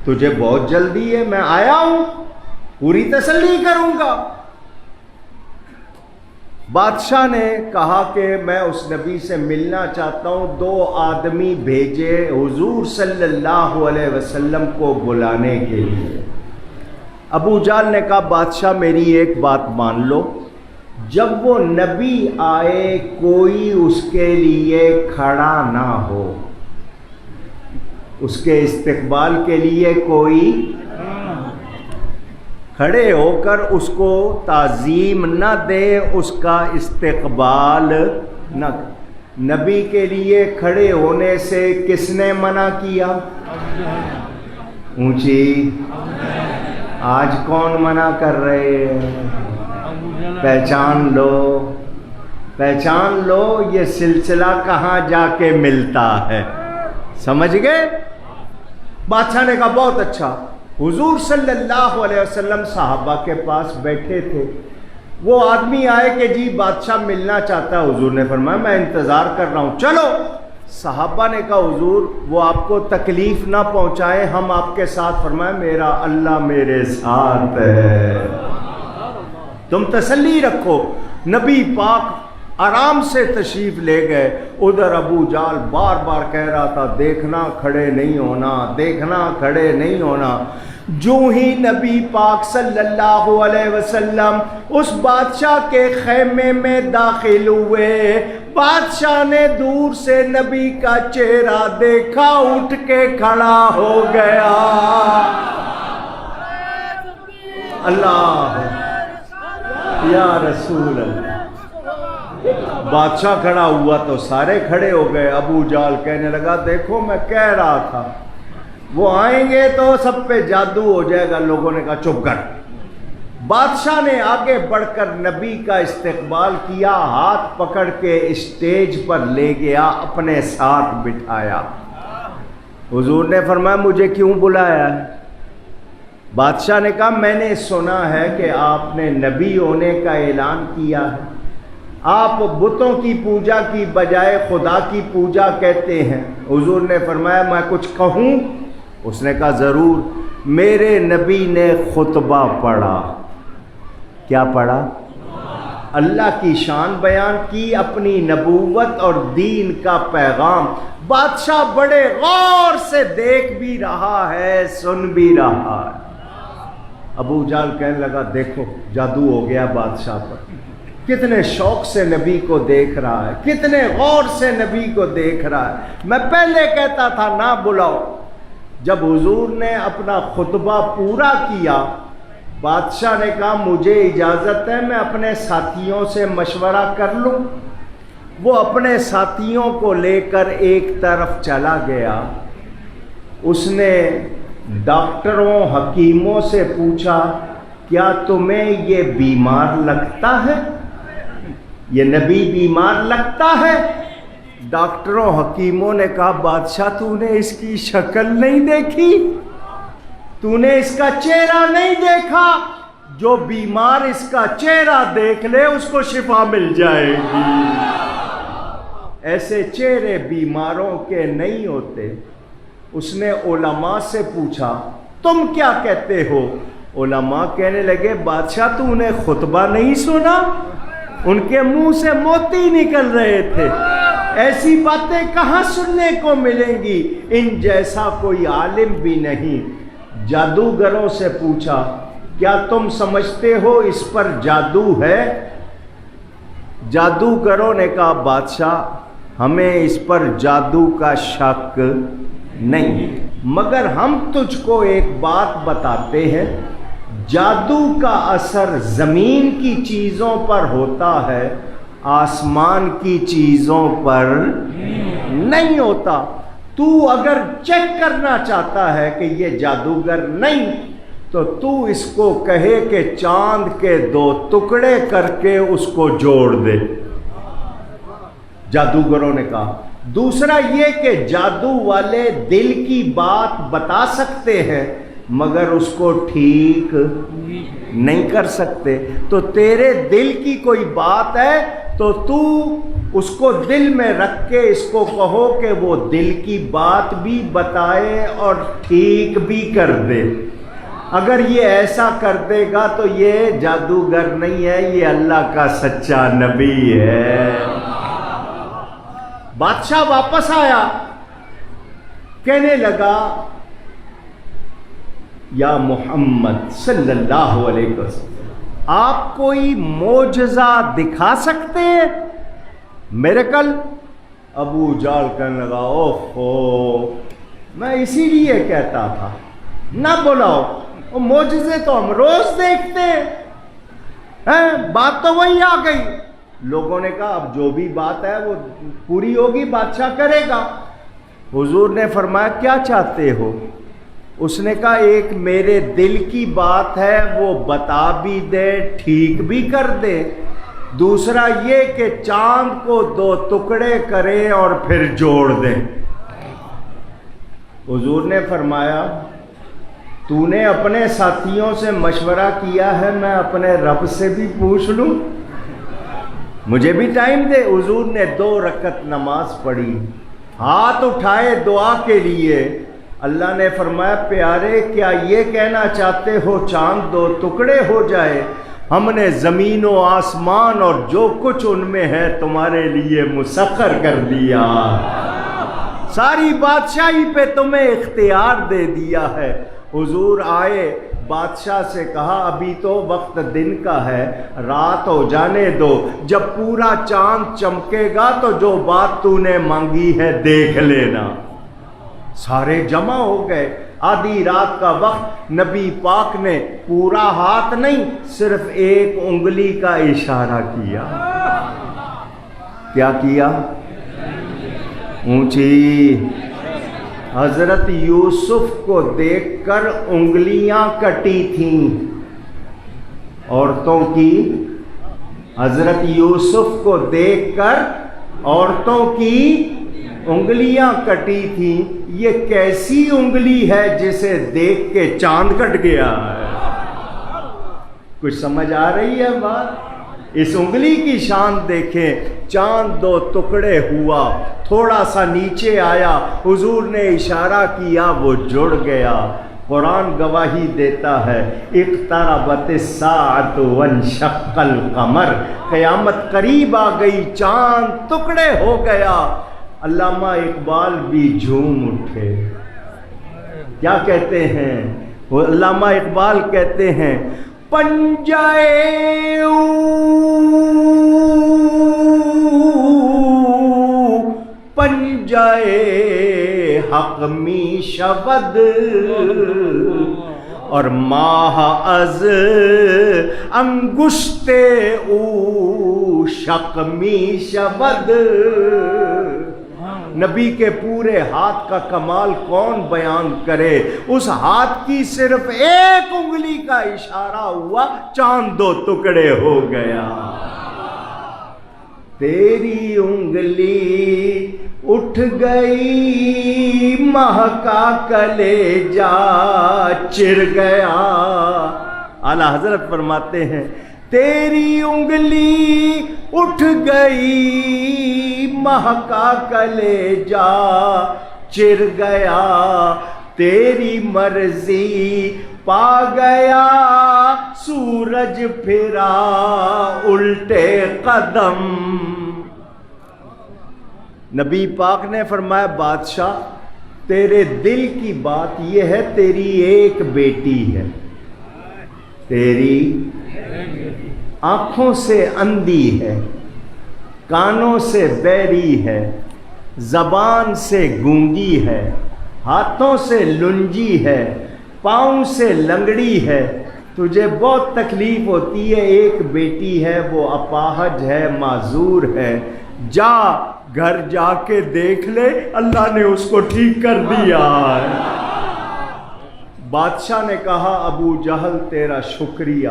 Speaker 1: تجھے بہت جلدی ہے، میں آیا ہوں پوری تسلی کروں گا۔ بادشاہ نے کہا کہ میں اس نبی سے ملنا چاہتا ہوں، 2 آدمی بھیجے حضور صلی اللہ علیہ وسلم کو بلانے کے لیے۔ ابو جہل نے کہا بادشاہ میری ایک بات مان لو، جب وہ نبی آئے کوئی اس کے لیے کھڑا نہ ہو، اس کے استقبال کے لیے کوئی کھڑے ہو کر اس کو تعظیم نہ دے، اس کا استقبال نہ۔ نبی کے لیے کھڑے ہونے سے کس نے منع کیا؟ اونچی آج کون منع کر رہے ہیں؟ پہچان لو، پہچان لو یہ سلسلہ کہاں جا کے ملتا ہے، سمجھ گئے؟ بادشاہ نے کہا بہت اچھا۔ حضور صلی اللہ علیہ وسلم صحابہ کے پاس بیٹھے تھے، وہ آدمی آئے کہ جی بادشاہ ملنا چاہتا ہے۔ حضور نے فرمایا میں انتظار کر رہا ہوں، چلو۔ صحابہ نے کہا حضور وہ آپ کو تکلیف نہ پہنچائے، ہم آپ کے ساتھ۔ فرمایا میرا اللہ میرے ساتھ ہے، تم تسلی رکھو۔ نبی پاک آرام سے تشریف لے گئے۔ ادھر ابو جہل بار بار کہہ رہا تھا دیکھنا کھڑے نہیں ہونا، دیکھنا کھڑے نہیں ہونا۔ جو ہی نبی پاک صلی اللہ علیہ وسلم اس بادشاہ کے خیمے میں داخل ہوئے، بادشاہ نے دور سے نبی کا چہرہ دیکھا، اٹھ کے کھڑا ہو گیا۔ اللہ یا رسول اللہ۔ بادشاہ کھڑا ہوا تو سارے کھڑے ہو گئے۔ ابو جہل کہنے لگا دیکھو میں کہہ رہا تھا وہ آئیں گے تو سب پہ جادو ہو جائے گا۔ لوگوں نے کہا چپ کر۔ بادشاہ نے آگے بڑھ کر نبی کا استقبال کیا، ہاتھ پکڑ کے اسٹیج پر لے گیا، اپنے ساتھ بٹھایا۔ حضور نے فرمایا مجھے کیوں بلایا ہے؟ بادشاہ نے کہا میں نے سنا ہے کہ آپ نے نبی ہونے کا اعلان کیا ہے، آپ بتوں کی پوجا کی بجائے خدا کی پوجا کہتے ہیں۔ حضور نے فرمایا میں کچھ کہوں؟ اس نے کہا ضرور۔ میرے نبی نے خطبہ پڑھا۔ کیا پڑھا؟ اللہ کی شان بیان کی، اپنی نبوت اور دین کا پیغام۔ بادشاہ بڑے غور سے دیکھ بھی رہا ہے، سن بھی رہا ہے۔ ابو جہل کہنے لگا دیکھو جادو ہو گیا بادشاہ پر، کتنے شوق سے نبی کو دیکھ رہا ہے، کتنے غور سے نبی کو دیکھ رہا ہے۔ میں پہلے کہتا تھا نہ بلاؤ۔ جب حضور نے اپنا خطبہ پورا کیا، بادشاہ نے کہا مجھے اجازت ہے میں اپنے ساتھیوں سے مشورہ کر لوں۔ وہ اپنے ساتھیوں کو لے کر ایک طرف چلا گیا۔ اس نے ڈاکٹروں حکیموں سے پوچھا کیا تمہیں یہ بیمار لگتا ہے؟ یہ نبی بیمار لگتا ہے؟ ڈاکٹروں حکیموں نے کہا بادشاہ تو نے اس کی شکل نہیں دیکھی، تو نے اس کا چہرہ نہیں دیکھا؟ جو بیمار اس کا چہرہ دیکھ لے اس کو شفا مل جائے گی۔ ایسے چہرے بیماروں کے نہیں ہوتے۔ اس نے علماء سے پوچھا تم کیا کہتے ہو؟ علماء کہنے لگے بادشاہ تو نے خطبہ نہیں سنا؟ ان کے منہ سے موتی نکل رہے تھے۔ ایسی باتیں کہاں سننے کو ملیں گی؟ ان جیسا کوئی عالم بھی نہیں۔ جادوگروں سے پوچھا کیا تم سمجھتے ہو اس پر جادو ہے؟ جادوگروں نے کہا بادشاہ ہمیں اس پر جادو کا شک نہیں، مگر ہم تجھ کو ایک بات بتاتے ہیں، جادو کا اثر زمین کی چیزوں پر ہوتا ہے، آسمان کی چیزوں پر نہیں ہوتا۔ تو اگر چیک کرنا چاہتا ہے کہ یہ جادوگر نہیں تو تو اس کو کہے کہ چاند کے 2 ٹکڑے کر کے اس کو جوڑ دے۔ جادوگروں نے کہا دوسرا یہ کہ جادو والے دل کی بات بتا سکتے ہیں مگر اس کو ٹھیک نہیں کر سکتے۔ تو تیرے دل کی کوئی بات ہے تو تو اس کو دل میں رکھ کے اس کو کہو کہ وہ دل کی بات بھی بتائے اور ٹھیک بھی کر دے. اگر یہ ایسا کر دے گا تو یہ جادوگر نہیں ہے، یہ اللہ کا سچا نبی ہے. بادشاہ واپس آیا، کہنے لگا یا محمد صلی اللہ علیہ وسلم، آپ کوئی معجزہ دکھا سکتے ہیں؟ میریکل؟ ابو جہل کہنے لگا اوہو، میں اسی لیے کہتا تھا نہ بلاؤ، وہ معجزے تو ہم روز دیکھتے ہیں. بات تو وہی آ گئی. لوگوں نے کہا اب جو بھی بات ہے وہ پوری ہوگی، بادشاہ کرے گا. حضور نے فرمایا کیا چاہتے ہو؟ اس نے کہا ایک میرے دل کی بات ہے، وہ بتا بھی دے، ٹھیک بھی کر دے. دوسرا یہ کہ چاند کو 2 ٹکڑے کرے اور پھر جوڑ دے. حضور نے فرمایا تو نے اپنے ساتھیوں سے مشورہ کیا ہے، میں اپنے رب سے بھی پوچھ لوں، مجھے بھی ٹائم دے. حضور نے 2 رکعت نماز پڑھی، ہاتھ اٹھائے دعا کے لیے. اللہ نے فرمایا پیارے کیا یہ کہنا چاہتے ہو چاند 2 ٹکڑے ہو جائے؟ ہم نے زمین و آسمان اور جو کچھ ان میں ہے تمہارے لیے مسخر کر دیا، ساری بادشاہی پہ تمہیں اختیار دے دیا ہے. حضور آئے، بادشاہ سے کہا ابھی تو وقت دن کا ہے، رات ہو جانے دو، جب پورا چاند چمکے گا تو جو بات تو نے مانگی ہے دیکھ لینا. سارے جمع ہو گئے. آدھی رات کا وقت، نبی پاک نے پورا ہاتھ نہیں، صرف 1 انگلی کا اشارہ کیا. کیا کیا؟ اونچی. حضرت یوسف کو دیکھ کر انگلیاں کٹی تھیں عورتوں کی. حضرت یوسف کو دیکھ کر عورتوں کی انگلیاں کٹی تھیں. یہ کیسی انگلی ہے جسے دیکھ کے چاند کٹ گیا ہے؟ کچھ سمجھ آ رہی ہے بات؟ اس انگلی کی شان دیکھیں. چاند 2 ٹکڑے ہوا، تھوڑا سا نیچے آیا، حضور نے اشارہ کیا، وہ جڑ گیا. قرآن گواہی دیتا ہے اقتربت الساعۃ وانشق القمر، قیامت قریب آ گئی، چاند ٹکڑے ہو گیا. علامہ اقبال بھی جھوم اٹھے. کیا کہتے ہیں وہ؟ علامہ اقبال کہتے ہیں پنجائے پنجائے حق می شود اور ماہ از انگشت او شق می شود. نبی کے پورے ہاتھ کا کمال کون بیان کرے؟ اس ہاتھ کی صرف 1 انگلی کا اشارہ ہوا، چاند 2 ٹکڑے ہو گیا. تیری انگلی اٹھ گئی مہکا کلیجا چر گیا. اعلیٰ حضرت فرماتے ہیں تیری انگلی اٹھ گئی مہکا کلیجا چر گیا، تیری مرضی پا گیا سورج پھرا الٹے قدم. نبی پاک نے فرمایا بادشاہ تیرے دل کی بات یہ ہے، تیری ایک بیٹی ہے، تیری آنکھوں سے اندھی ہے، کانوں سے بہری ہے، زبان سے گونگی ہے، ہاتھوں سے لنجی ہے، پاؤں سے لنگڑی ہے، تجھے بہت تکلیف ہوتی ہے، ایک بیٹی ہے وہ اپاہج ہے، معذور ہے، جا گھر جا کے دیکھ لے، اللہ نے اس کو ٹھیک کر دیا ہے. بادشاہ نے کہا ابو جہل تیرا شکریہ،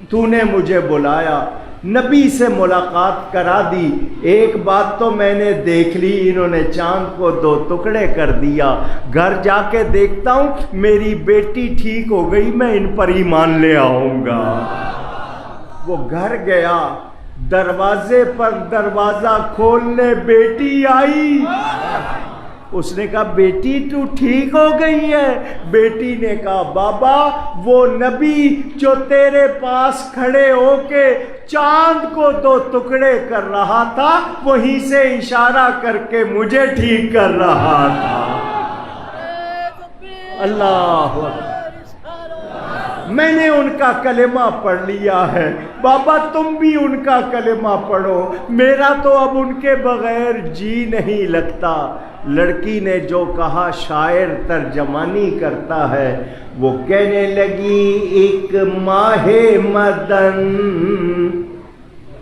Speaker 1: تو نے مجھے بلایا، نبی سے ملاقات کرا دی. ایک بات تو میں نے دیکھ لی، انہوں نے چاند کو 2 ٹکڑے کر دیا، گھر جا کے دیکھتا ہوں میری بیٹی ٹھیک ہو گئی، میں ان پر ایمان لے آؤں گا. وہ گھر گیا، دروازے پر دروازہ کھولنے بیٹی آئی. اس نے کہا بیٹی تو ٹھیک ہو گئی ہے؟ بیٹی نے کہا بابا وہ نبی جو تیرے پاس کھڑے ہو کے چاند کو 2 ٹکڑے کر رہا تھا وہیں سے اشارہ کر کے مجھے ٹھیک کر رہا تھا. اللہ اکبر. میں نے ان کا کلمہ پڑھ لیا ہے، بابا تم بھی ان کا کلمہ پڑھو، میرا تو اب ان کے بغیر جی نہیں لگتا. لڑکی نے جو کہا شاعر ترجمانی کرتا ہے، وہ کہنے لگی ایک ماہ مدن،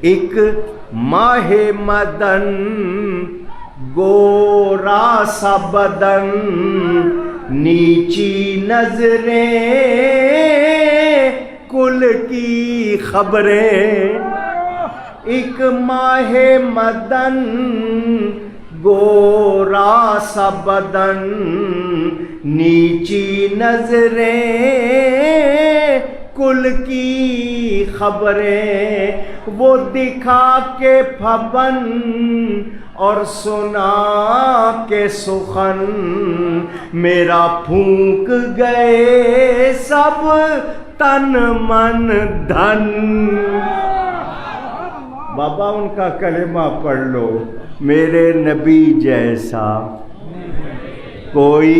Speaker 1: ایک ماہ مدن گورا سا بدن، نیچی نظریں کل کی خبریں. ایک ماہ مدن گورا سا بدن، نیچی نظریں کل کی خبریں. وہ دکھا کے پھبن اور سنا کے سخن، میرا پھونک گئے سب تن من دھن. بابا ان کا کلمہ پڑھ لو، میرے نبی جیسا کوئی.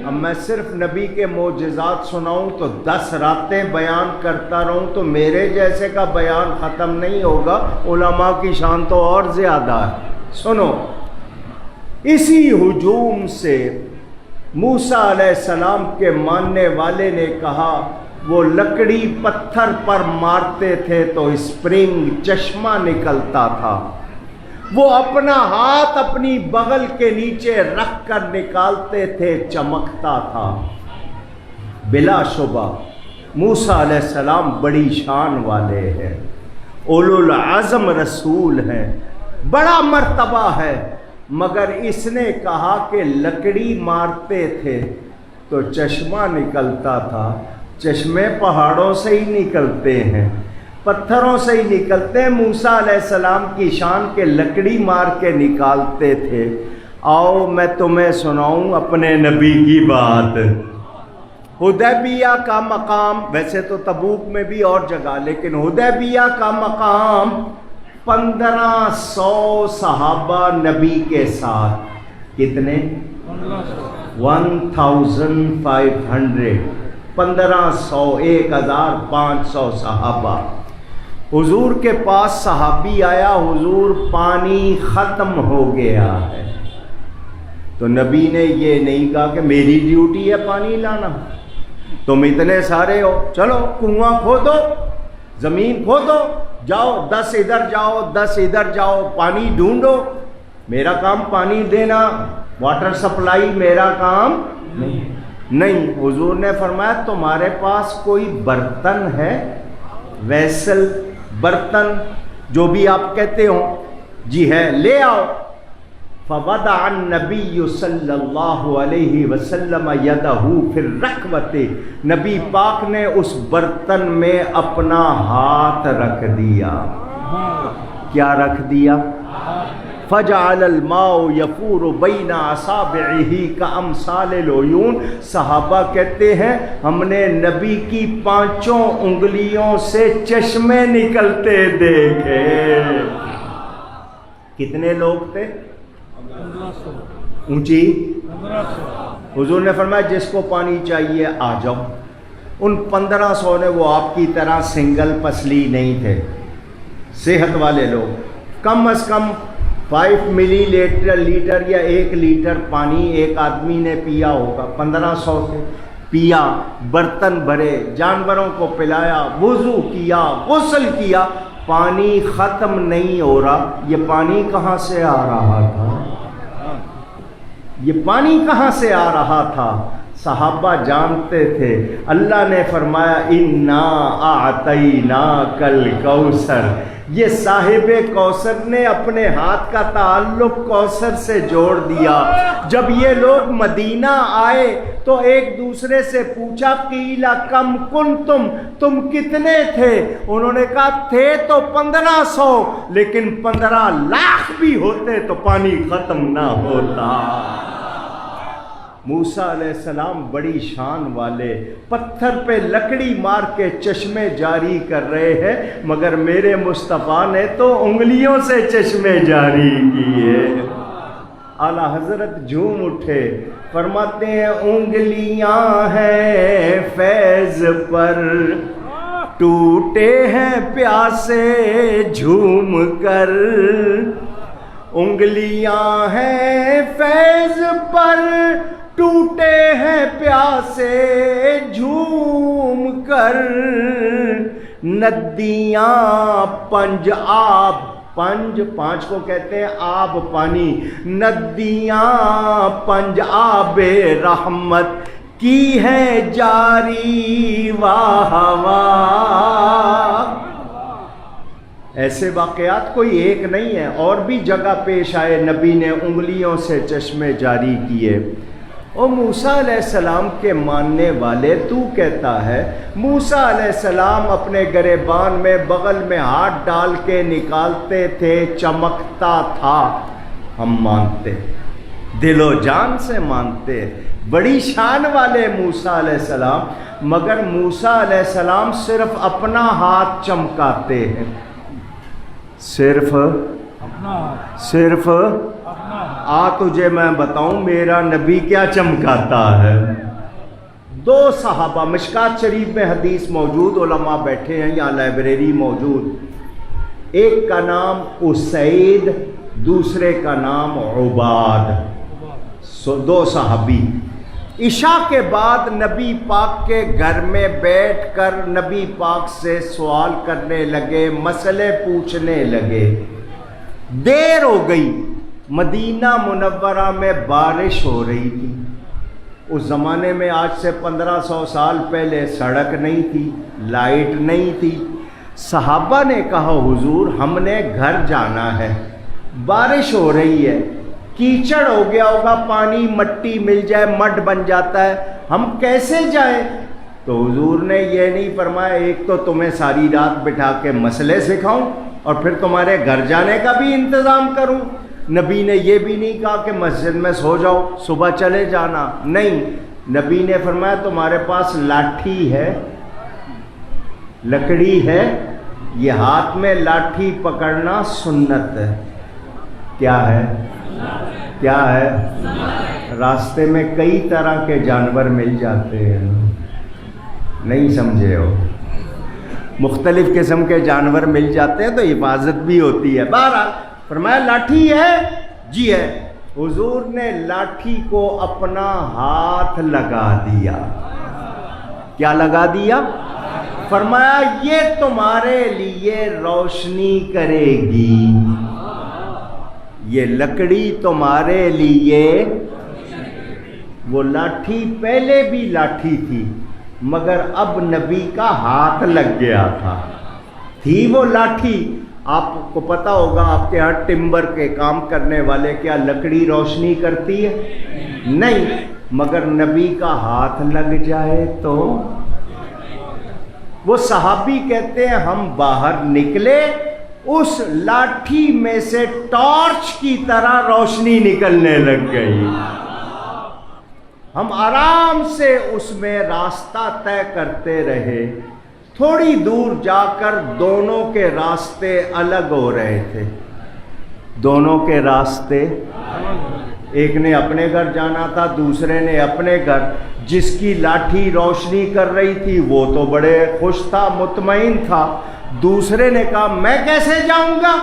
Speaker 1: اب میں صرف نبی کے معجزات سناؤں تو 10 راتیں بیان کرتا رہوں تو میرے جیسے کا بیان ختم نہیں ہوگا. علماء کی شان تو اور زیادہ ہے. سنو، اسی ہجوم سے موسیٰ علیہ السلام کے ماننے والے نے کہا وہ لکڑی پتھر پر مارتے تھے تو اسپرنگ چشمہ نکلتا تھا. وہ اپنا ہاتھ اپنی بغل کے نیچے رکھ کر نکالتے تھے، چمکتا تھا. بلا شبہ موسیٰ علیہ السلام بڑی شان والے ہیں، اولو العزم رسول ہیں، بڑا مرتبہ ہے. مگر اس نے کہا کہ لکڑی مارتے تھے تو چشمہ نکلتا تھا. چشمے پہاڑوں سے ہی نکلتے ہیں، پتھروں سے ہی نکلتے ہیں. موسیٰ علیہ السلام کی شان کے لکڑی مار کے نکالتے تھے. آؤ میں تمہیں سناؤں اپنے نبی کی بات. حدیبیہ کا مقام، ویسے تو تبوک میں بھی اور جگہ، لیکن حدیبیہ کا مقام 1500 صحابہ نبی کے ساتھ. کتنے؟ 1500. 1500، 1500 صحابہ. حضور کے پاس صحابی آیا، حضور پانی ختم ہو گیا ہے. تو نبی نے یہ نہیں کہا کہ میری ڈیوٹی ہے پانی لانا، تم اتنے سارے ہو، چلو کنواں کھودو، زمین کھودو، جاؤ 10 ادھر جاؤ 10 ادھر جاؤ، پانی ڈھونڈو. میرا کام پانی دینا، واٹر سپلائی میرا کام نہیں. حضور نے فرمایا تمہارے پاس کوئی برتن ہے، ویسل، برتن جو بھی آپ کہتے ہو؟ جی ہے، لے آؤ. فوضع النبی صلی اللہ علیہ وسلم یدہ فی الرکوۃ، نبی پاک نے اس برتن میں اپنا ہاتھ رکھ دیا. کیا رکھ دیا؟ فجعل الماء یفور بین اصابعہ کامثال العیون. صحابہ کہتے ہیں ہم نے نبی کی 5 انگلیوں سے چشمے نکلتے دیکھے. کتنے لوگ تھے؟ 1500. اونچی 1500. حضور نے فرمایا جس کو پانی چاہیے آ جاؤ. ان 1500 نے، وہ آپ کی طرح سنگل پسلی نہیں تھے، صحت والے لوگ، کم از کم 5 ملی لیٹر یا 1 لیٹر پانی ایک آدمی نے پیا ہوگا. 1500 سے پیا، برتن بھرے، جانوروں کو پلایا، وضو کیا، غسل کیا. پانی ختم نہیں ہو رہا. یہ پانی کہاں سے آ رہا تھا؟ یہ پانی کہاں سے آ رہا تھا؟ صحابہ جانتے تھے، اللہ نے فرمایا انا اعطیناک الکوثر، یہ صاحب کوثر نے اپنے ہاتھ کا تعلق کوثر سے جوڑ دیا۔ جب یہ لوگ مدینہ آئے تو ایک دوسرے سے پوچھا قیل کم کنتم، تم کتنے تھے؟ انہوں نے کہا تھے تو 1500، لیکن 15 لاکھ بھی ہوتے تو پانی ختم نہ ہوتا۔ موسیٰ علیہ السلام بڑی شان والے پتھر پہ لکڑی مار کے چشمے جاری کر رہے ہیں، مگر میرے مصطفیٰ نے تو انگلیوں سے چشمے جاری کیے۔ اعلیٰ حضرت جھوم اٹھے، فرماتے ہیں انگلیاں ہیں فیض پر ٹوٹے ہیں پیاسے جھوم کر، انگلیاں ہیں فیض پر ٹوٹے ہیں پیاسے جھوم کر، ندیاں پنج آب، پنج پانچ کو کہتے ہیں آب پانی، ندیاں پنج آب رحمت کی ہے جاری واہ واہ۔ ایسے واقعات کوئی ایک نہیں ہے، اور بھی جگہ پیش آئے نبی نے انگلیوں سے چشمے جاری کیے۔ او موسیٰ علیہ السلام کے ماننے والے، تو کہتا ہے موسیٰ علیہ السلام اپنے گریبان میں بغل میں ہاتھ ڈال کے نکالتے تھے، چمکتا تھا۔ ہم مانتے، دل و جان سے مانتے، بڑی شان والے موسیٰ علیہ السلام، مگر موسیٰ علیہ السلام صرف اپنا ہاتھ چمکاتے ہیں، صرف تجھے میں بتاؤں میرا نبی کیا چمکاتا ہے۔ دو صحابہ، مشکات شریف میں حدیث موجود، علماء بیٹھے ہیں، یہاں لائبریری موجود، ایک کا نام اسید، دوسرے کا نام عباد، دو صحابی عشاء کے بعد نبی پاک کے گھر میں بیٹھ کر نبی پاک سے سوال کرنے لگے، مسئلے پوچھنے لگے۔ دیر ہو گئی، مدینہ منورہ میں بارش ہو رہی تھی۔ اس زمانے میں آج سے 1500 سال پہلے سڑک نہیں تھی، لائٹ نہیں تھی۔ صحابہ نے کہا حضور ہم نے گھر جانا ہے، بارش ہو رہی ہے، کیچڑ ہو گیا ہوگا، پانی مٹی مل جائے مڈ بن جاتا ہے، ہم کیسے جائیں؟ تو حضور نے یہ نہیں فرمایا ایک تو تمہیں ساری رات بٹھا کے مسئلے سکھاؤں اور پھر تمہارے گھر جانے کا بھی انتظام کروں۔ نبی نے یہ بھی نہیں کہا کہ مسجد میں سو جاؤ صبح چلے جانا، نہیں، نبی نے فرمایا تمہارے پاس لاٹھی ہے، لکڑی ہے، یہ ہاتھ میں لاٹھی پکڑنا سنت ہے۔ کیا ہے؟ کیا ہے؟ راستے میں کئی طرح کے جانور مل جاتے ہیں، نہیں سمجھے ہو، مختلف قسم کے جانور مل جاتے ہیں تو حفاظت بھی ہوتی ہے۔ بہرحال فرمایا لاٹھی ہے؟ جی ہے۔ حضور نے لاٹھی کو اپنا ہاتھ لگا دیا۔ کیا لگا دیا؟ فرمایا یہ تمہارے لیے روشنی کرے گی، یہ لکڑی تمہارے لیے۔ وہ لاٹھی پہلے بھی لاٹھی تھی مگر اب نبی کا ہاتھ لگ گیا تھا، تھی وہ لاٹھی۔ آپ کو پتا ہوگا آپ کے ہاں ٹمبر کے کام کرنے والے کیا لکڑی روشنی کرتی ہے؟ نہیں، مگر نبی کا ہاتھ لگ جائے تو۔ وہ صحابی کہتے ہیں ہم باہر نکلے، اس لاٹھی میں سے ٹارچ کی طرح روشنی نکلنے لگ گئی۔ ہم آرام سے اس میں راستہ طے کرتے رہے، تھوڑی دور جا کر دونوں کے راستے الگ ہو رہے تھے، دونوں کے راستے، ایک نے اپنے گھر جانا تھا، دوسرے نے اپنے گھر۔ جس کی لاٹھی روشنی کر رہی تھی وہ تو بڑے خوش تھا، مطمئن تھا، دوسرے نے کہا میں کیسے جاؤں گا؟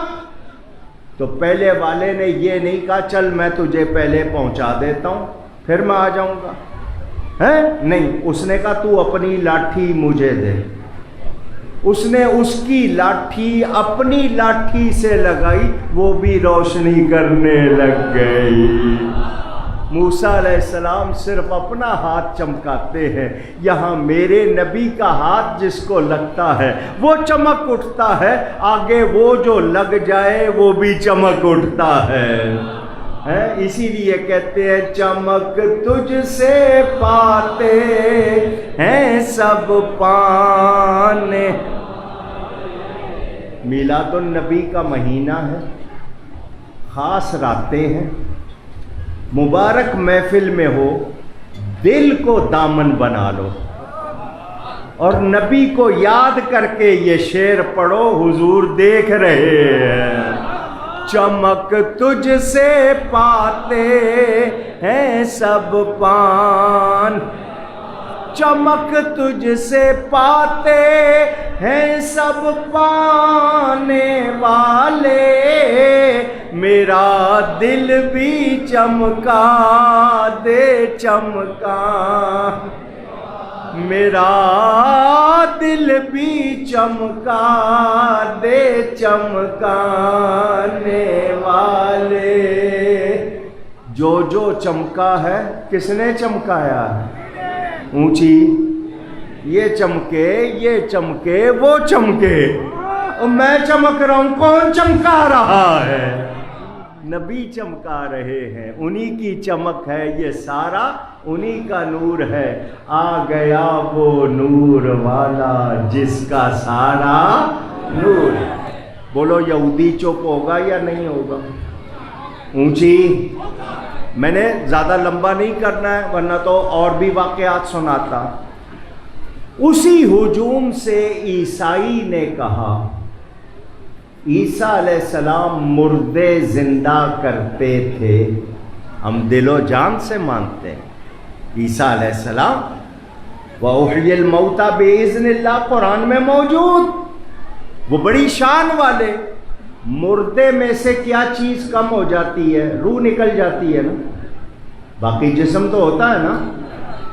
Speaker 1: تو پہلے والے نے یہ نہیں کہا چل میں تجھے پہلے پہنچا دیتا ہوں پھر میں آ جاؤں گا، ہے نہیں، اس نے کہا تو اپنی لاٹھی مجھے دے۔ اس نے اس کی لاٹھی اپنی لاٹھی سے لگائی، وہ بھی روشنی کرنے لگ گئی۔ موسیٰ علیہ السلام صرف اپنا ہاتھ چمکاتے ہیں، یہاں میرے نبی کا ہاتھ جس کو لگتا ہے وہ چمک اٹھتا ہے، آگے وہ جو لگ جائے وہ بھی چمک اٹھتا ہے۔ اسی لیے کہتے ہیں چمک تجھ سے پاتے ہیں سب پانے۔ میلاد النبی کا مہینہ ہے، خاص راتیں ہیں، مبارک محفل میں ہو، دل کو دامن بنا لو اور نبی کو یاد کر کے یہ شعر پڑھو، حضور دیکھ رہے ہیں۔ چمک تجھ سے پاتے ہیں سب پان، چمک تجھ سے پاتے ہیں سب پانے والے، میرا دل بھی چمکا دے چمکا، میرا دل بھی چمکا دے چمکانے والے۔ جو جو چمکا ہے کس نے چمکایا ہے؟ اونچی، یہ چمکے وہ چمکے، اور میں چمک رہا ہوں، کون چمکا رہا ہے؟ نبی چمکا رہے ہیں، انہی کی چمک ہے یہ سارا، انہی کا نور ہے۔ آ گیا وہ نور والا جس کا سارا نور۔ بولو یہودی چپ ہوگا یا نہیں ہوگا؟ اونچی، میں نے زیادہ لمبا نہیں کرنا ہے ورنہ تو اور بھی واقعات سناتا۔ اسی ہجوم سے عیسائی نے کہا، عیسیٰ علیہ السلام مردے زندہ کرتے تھے، ہم دل و جان سے مانتے ہیں عیسیٰ علیہ السلام۔ وَأُحْيِي الْمَوْتَى بِإِذْنِ اللَّهِ قرآن میں موجود، وہ بڑی شان والے۔ مردے میں سے کیا چیز کم ہو جاتی ہے؟ روح نکل جاتی ہے نا، باقی جسم تو ہوتا ہے نا۔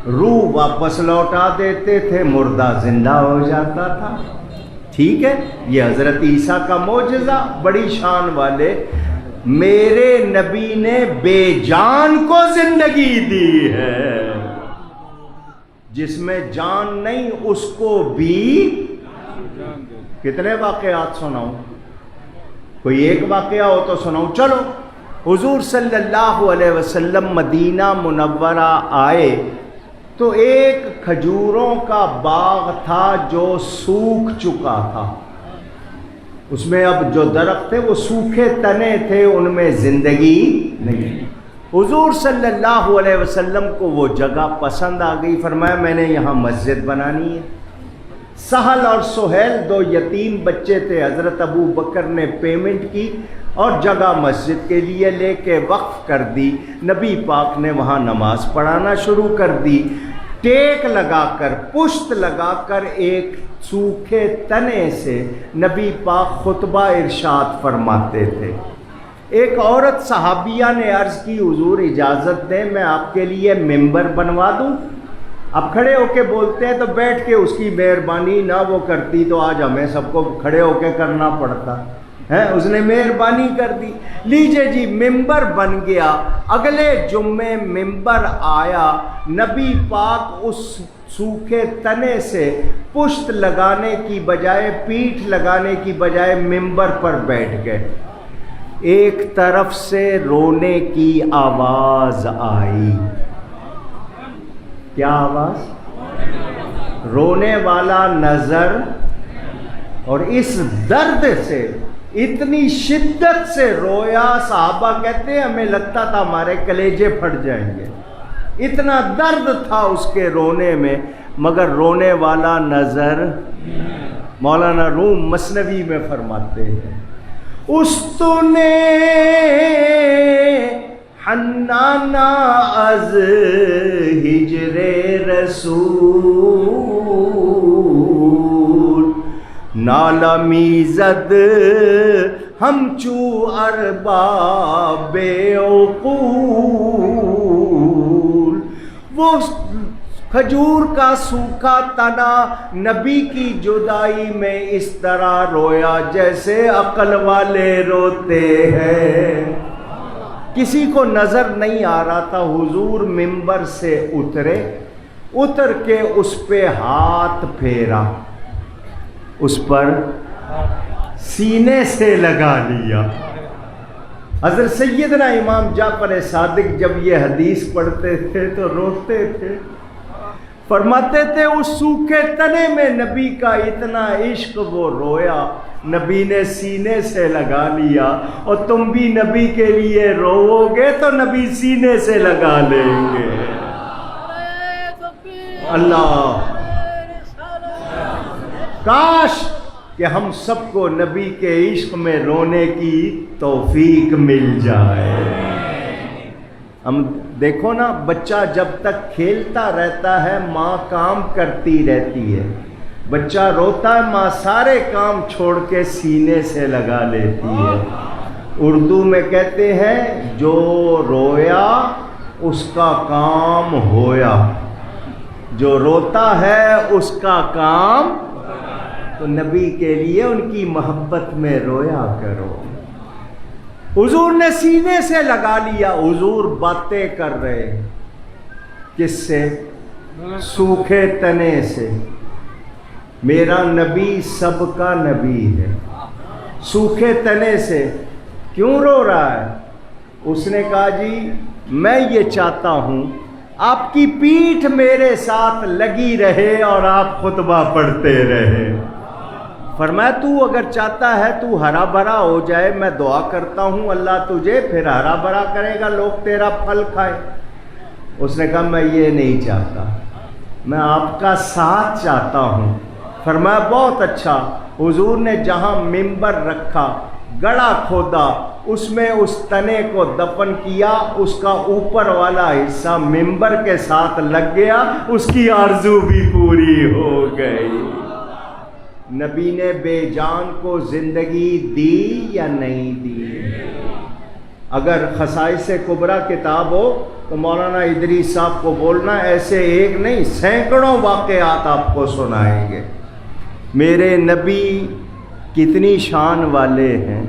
Speaker 1: روح واپس لوٹا دیتے تھے، مردہ زندہ ہو جاتا تھا۔ ٹھیک ہے، یہ حضرت عیسیٰ کا معجزہ، بڑی شان والے۔ میرے نبی نے بے جان کو زندگی دی ہے، جس میں جان نہیں اس کو بھی۔ کتنے واقعات سناؤں؟ کوئی ایک واقعہ ہو تو سناؤں۔ چلو، حضور صلی اللہ علیہ وسلم مدینہ منورہ آئے تو ایک کھجوروں کا باغ تھا جو سوکھ چکا تھا، اس میں اب جو درخت تھے وہ سوکھے تنے تھے، ان میں زندگی نہیں۔ حضور صلی اللہ علیہ وسلم کو وہ جگہ پسند آ گئی، فرمایا میں نے یہاں مسجد بنانی ہے۔ سہل اور سہیل دو یتیم بچے تھے، حضرت ابو بکر نے پیمنٹ کی اور جگہ مسجد کے لیے لے کے وقف کر دی۔ نبی پاک نے وہاں نماز پڑھانا شروع کر دی، ٹیک لگا کر، پشت لگا کر ایک سوکھے تنے سے نبی پاک خطبہ ارشاد فرماتے تھے۔ ایک عورت صحابیہ نے عرض کی، حضور اجازت دیں میں آپ کے لیے ممبر بنوا دوں؟ اب کھڑے ہو کے بولتے ہیں تو بیٹھ کے اس کی مہربانی نہ وہ کرتی تو آج ہمیں سب کو کھڑے ہو کے کرنا پڑتا ہے، اس نے مہربانی کر دی، لیجئے جی ممبر بن گیا۔ اگلے جمعے ممبر آیا، نبی پاک اس سوکھے تنے سے پشت لگانے کی بجائے، پیٹھ لگانے کی بجائے ممبر پر بیٹھ گئے۔ ایک طرف سے رونے کی آواز آئی۔ کیا آواز؟ رونے والا نظر، اور اس درد سے، اتنی شدت سے رویا، صحابہ کہتے ہیں ہمیں لگتا تھا ہمارے کلیجے پھٹ جائیں گے، اتنا درد تھا اس کے رونے میں، مگر رونے والا نظر۔ مولانا روم مثنوی میں فرماتے ہیں، استنے حنانا از ہجر رسول، نالمی زد ہمچو ارباب عقول۔ وہ کھجور کا سوکھا تنا نبی کی جدائی میں اس طرح رویا جیسے عقل والے روتے ہیں۔ کسی کو نظر نہیں آ رہا تھا، حضور ممبر سے اتر کے اس پہ ہاتھ پھیرا، اس پر سینے سے لگا لیا۔ حضرت سیدنا امام جعفر صادق جب یہ حدیث پڑھتے تھے تو روتے تھے، فرماتے تھے اس سوکھے تنے میں نبی کا اتنا عشق، وہ رویا، نبی نے سینے سے لگا لیا، اور تم بھی نبی کے لیے رو گے تو نبی سینے سے لگا لیں گے۔ اللہ، کاش کہ ہم سب کو نبی کے عشق میں رونے کی توفیق مل جائے۔ ہم دیکھو نا، بچہ جب تک کھیلتا رہتا ہے ماں کام کرتی رہتی ہے، بچہ روتا ہے ماں سارے کام چھوڑ کے سینے سے لگا لیتی ہے۔ اردو میں کہتے ہیں جو رویا اس کا کام ہویا، جو روتا ہے اس کا کام۔ تو نبی کے لیے ان کی محبت میں رویا کرو۔ حضور نے سینے سے لگا لیا، حضور باتیں کر رہے، کس سے؟ سوکھے تنے سے۔ میرا نبی سب کا نبی ہے، سوکھے تنے سے کیوں رو رہا ہے؟ اس نے کہا جی میں یہ چاہتا ہوں آپ کی پیٹھ میرے ساتھ لگی رہے اور آپ خطبہ پڑھتے رہے۔ فرمایا تو اگر چاہتا ہے تو ہرا بھرا ہو جائے، میں دعا کرتا ہوں اللہ تجھے پھر ہرا بھرا کرے گا، لوگ تیرا پھل کھائے۔ اس نے کہا میں یہ نہیں چاہتا، میں آپ کا ساتھ چاہتا ہوں۔ فرمایا بہت اچھا۔ حضور نے جہاں ممبر رکھا گڑھا کھودا، اس میں اس تنے کو دفن کیا، اس کا اوپر والا حصہ ممبر کے ساتھ لگ گیا، اس کی آرزو بھی پوری ہو گئی۔ نبی نے بے جان کو زندگی دی یا نہیں دی؟ اگر خصائص کبریٰ کتاب ہو تو مولانا ادریس صاحب کو بولنا، ایسے ایک نہیں سینکڑوں واقعات آپ کو سنائیں گے۔ میرے نبی کتنی شان والے ہیں۔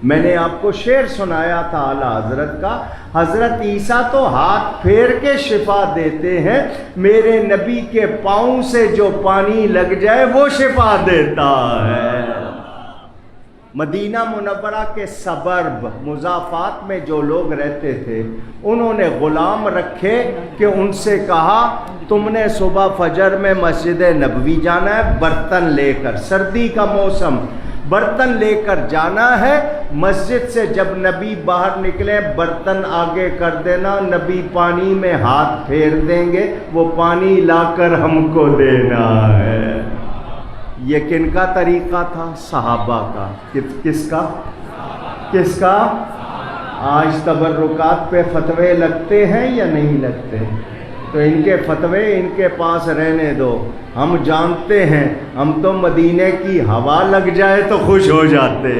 Speaker 1: میں نے آپ کو شعر سنایا تھا اعلیٰ حضرت کا، حضرت عیسیٰ تو ہاتھ پھیر کے شفا دیتے ہیں، میرے نبی کے پاؤں سے جو پانی لگ جائے وہ شفا دیتا ہے۔ مدینہ منورہ کے سبرب مضافات میں جو لوگ رہتے تھے انہوں نے غلام رکھے کہ ان سے کہا تم نے صبح فجر میں مسجد نبوی جانا ہے، برتن لے کر، سردی کا موسم، برتن لے کر جانا ہے، مسجد سے جب نبی باہر نکلے برتن آگے کر دینا، نبی پانی میں ہاتھ پھیر دیں گے، وہ پانی لا کر ہم کو دینا ہے۔ یہ کن کا طریقہ تھا؟ صحابہ کا۔ کس کا؟ آج تبرکات پہ فتوے لگتے ہیں یا نہیں لگتے؟ تو ان کے فتوے ان کے پاس رہنے دو، ہم جانتے ہیں، ہم تو مدینے کی ہوا لگ جائے تو خوش ہو جاتے۔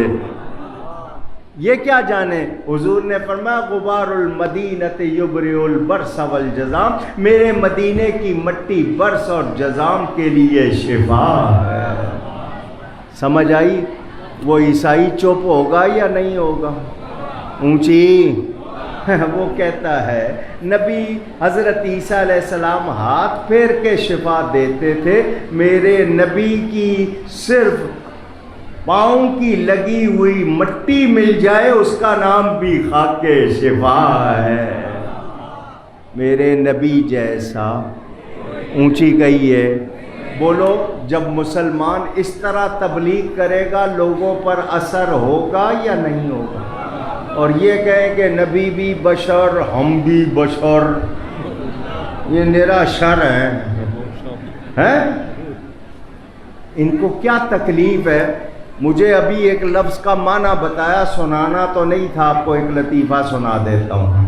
Speaker 1: یہ کیا جانے؟ حضور نے فرمایا غبار المدینۃ یبرئ البرص والجذام، میرے مدینے کی مٹی برس اور جذام کے لیے شفا ہے۔ سمجھ آئی؟ وہ عیسائی چپ ہوگا یا نہیں ہوگا؟ اونچی وہ کہتا ہے نبی حضرت عیسیٰ علیہ السلام ہاتھ پھیر کے شفا دیتے تھے، میرے نبی کی صرف پاؤں کی لگی ہوئی مٹی مل جائے اس کا نام بھی خاک شفا ہے۔ میرے نبی جیسا، اونچی کہیے، بولو، جب مسلمان اس طرح تبلیغ کرے گا لوگوں پر اثر ہوگا یا نہیں ہوگا؟ اور یہ کہیں کہ نبی بھی بشر ہم بھی بشر، یہ میرا شر ہے۔ ان کو کیا تکلیف ہے؟ مجھے ابھی ایک لفظ کا معنی بتایا، سنانا تو نہیں تھا، آپ کو ایک لطیفہ سنا دیتا ہوں۔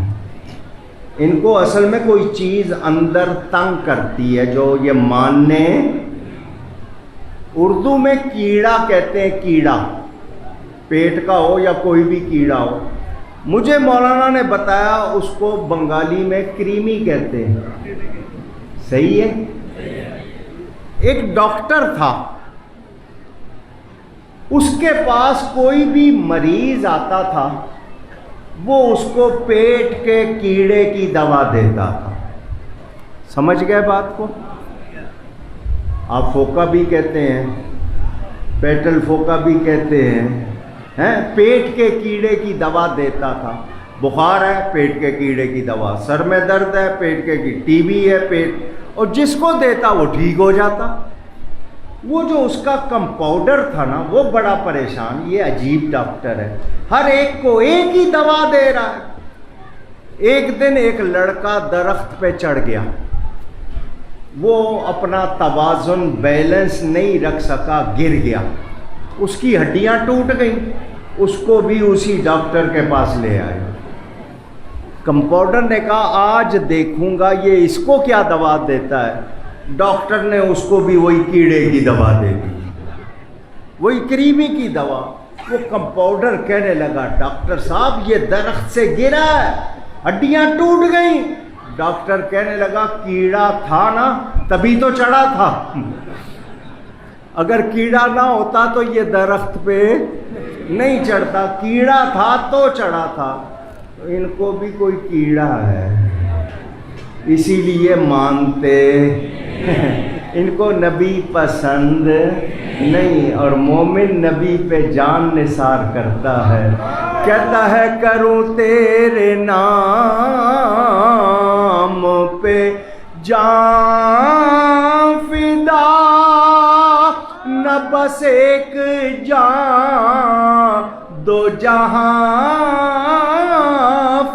Speaker 1: ان کو اصل میں کوئی چیز اندر تنگ کرتی ہے جو یہ ماننے، اردو میں کیڑا کہتے ہیں، کیڑا پیٹ کا ہو یا کوئی بھی کیڑا ہو، مجھے مولانا نے بتایا اس کو بنگالی میں کریمی کہتے ہیں، صحیح ہے؟ ایک ڈاکٹر تھا، اس کے پاس کوئی بھی مریض آتا تھا وہ اس کو پیٹ کے کیڑے کی دوا دیتا تھا. سمجھ گئے بات کو؟ آپ پھوکا بھی کہتے ہیں، پیٹل پھوکا بھی کہتے ہیں. پیٹ کے کیڑے کی دوا دیتا تھا. بخار ہے، پیٹ کے کیڑے کی دوا. سر میں درد ہے، پیٹ کے ٹی بی ہے، پیٹ. اور جس کو دیتا وہ ٹھیک ہو جاتا. وہ جو اس کا کمپاؤڈر تھا نا، وہ بڑا پریشان. یہ عجیب ڈاکٹر ہے، ہر ایک کو ایک ہی دوا دے رہا ہے. ایک دن ایک لڑکا درخت پہ چڑھ گیا. وہ اپنا توازن بیلنس نہیں رکھ سکا، گر گیا. اس کی ہڈیاں ٹوٹ گئیں. اس کو بھی اسی ڈاکٹر کے پاس لے آئے. کمپاؤڈر نے کہا آج دیکھوں گا یہ اس کو کیا دوا دیتا ہے. ڈاکٹر نے اس کو بھی وہی کیڑے کی دوا دے دی، وہی کریمی کی دوا. وہ کمپاؤڈر کہنے لگا ڈاکٹر صاحب یہ درخت سے گرا ہے، ہڈیاں ٹوٹ گئیں. ڈاکٹر کہنے لگا کیڑا تھا نا تبھی تو چڑھا تھا. اگر کیڑا نہ ہوتا تو یہ درخت پہ نہیں چڑھتا. کیڑا تھا تو چڑھا تھا. ان کو بھی کوئی کیڑا ہے، اسی لیے مانتے. ان کو نبی پسند نہیں، اور مومن نبی پہ جان نثار کرتا ہے. کہتا ہے کروں تیرے نام پہ جان فدا، نہ بس ایک جان دو جہاں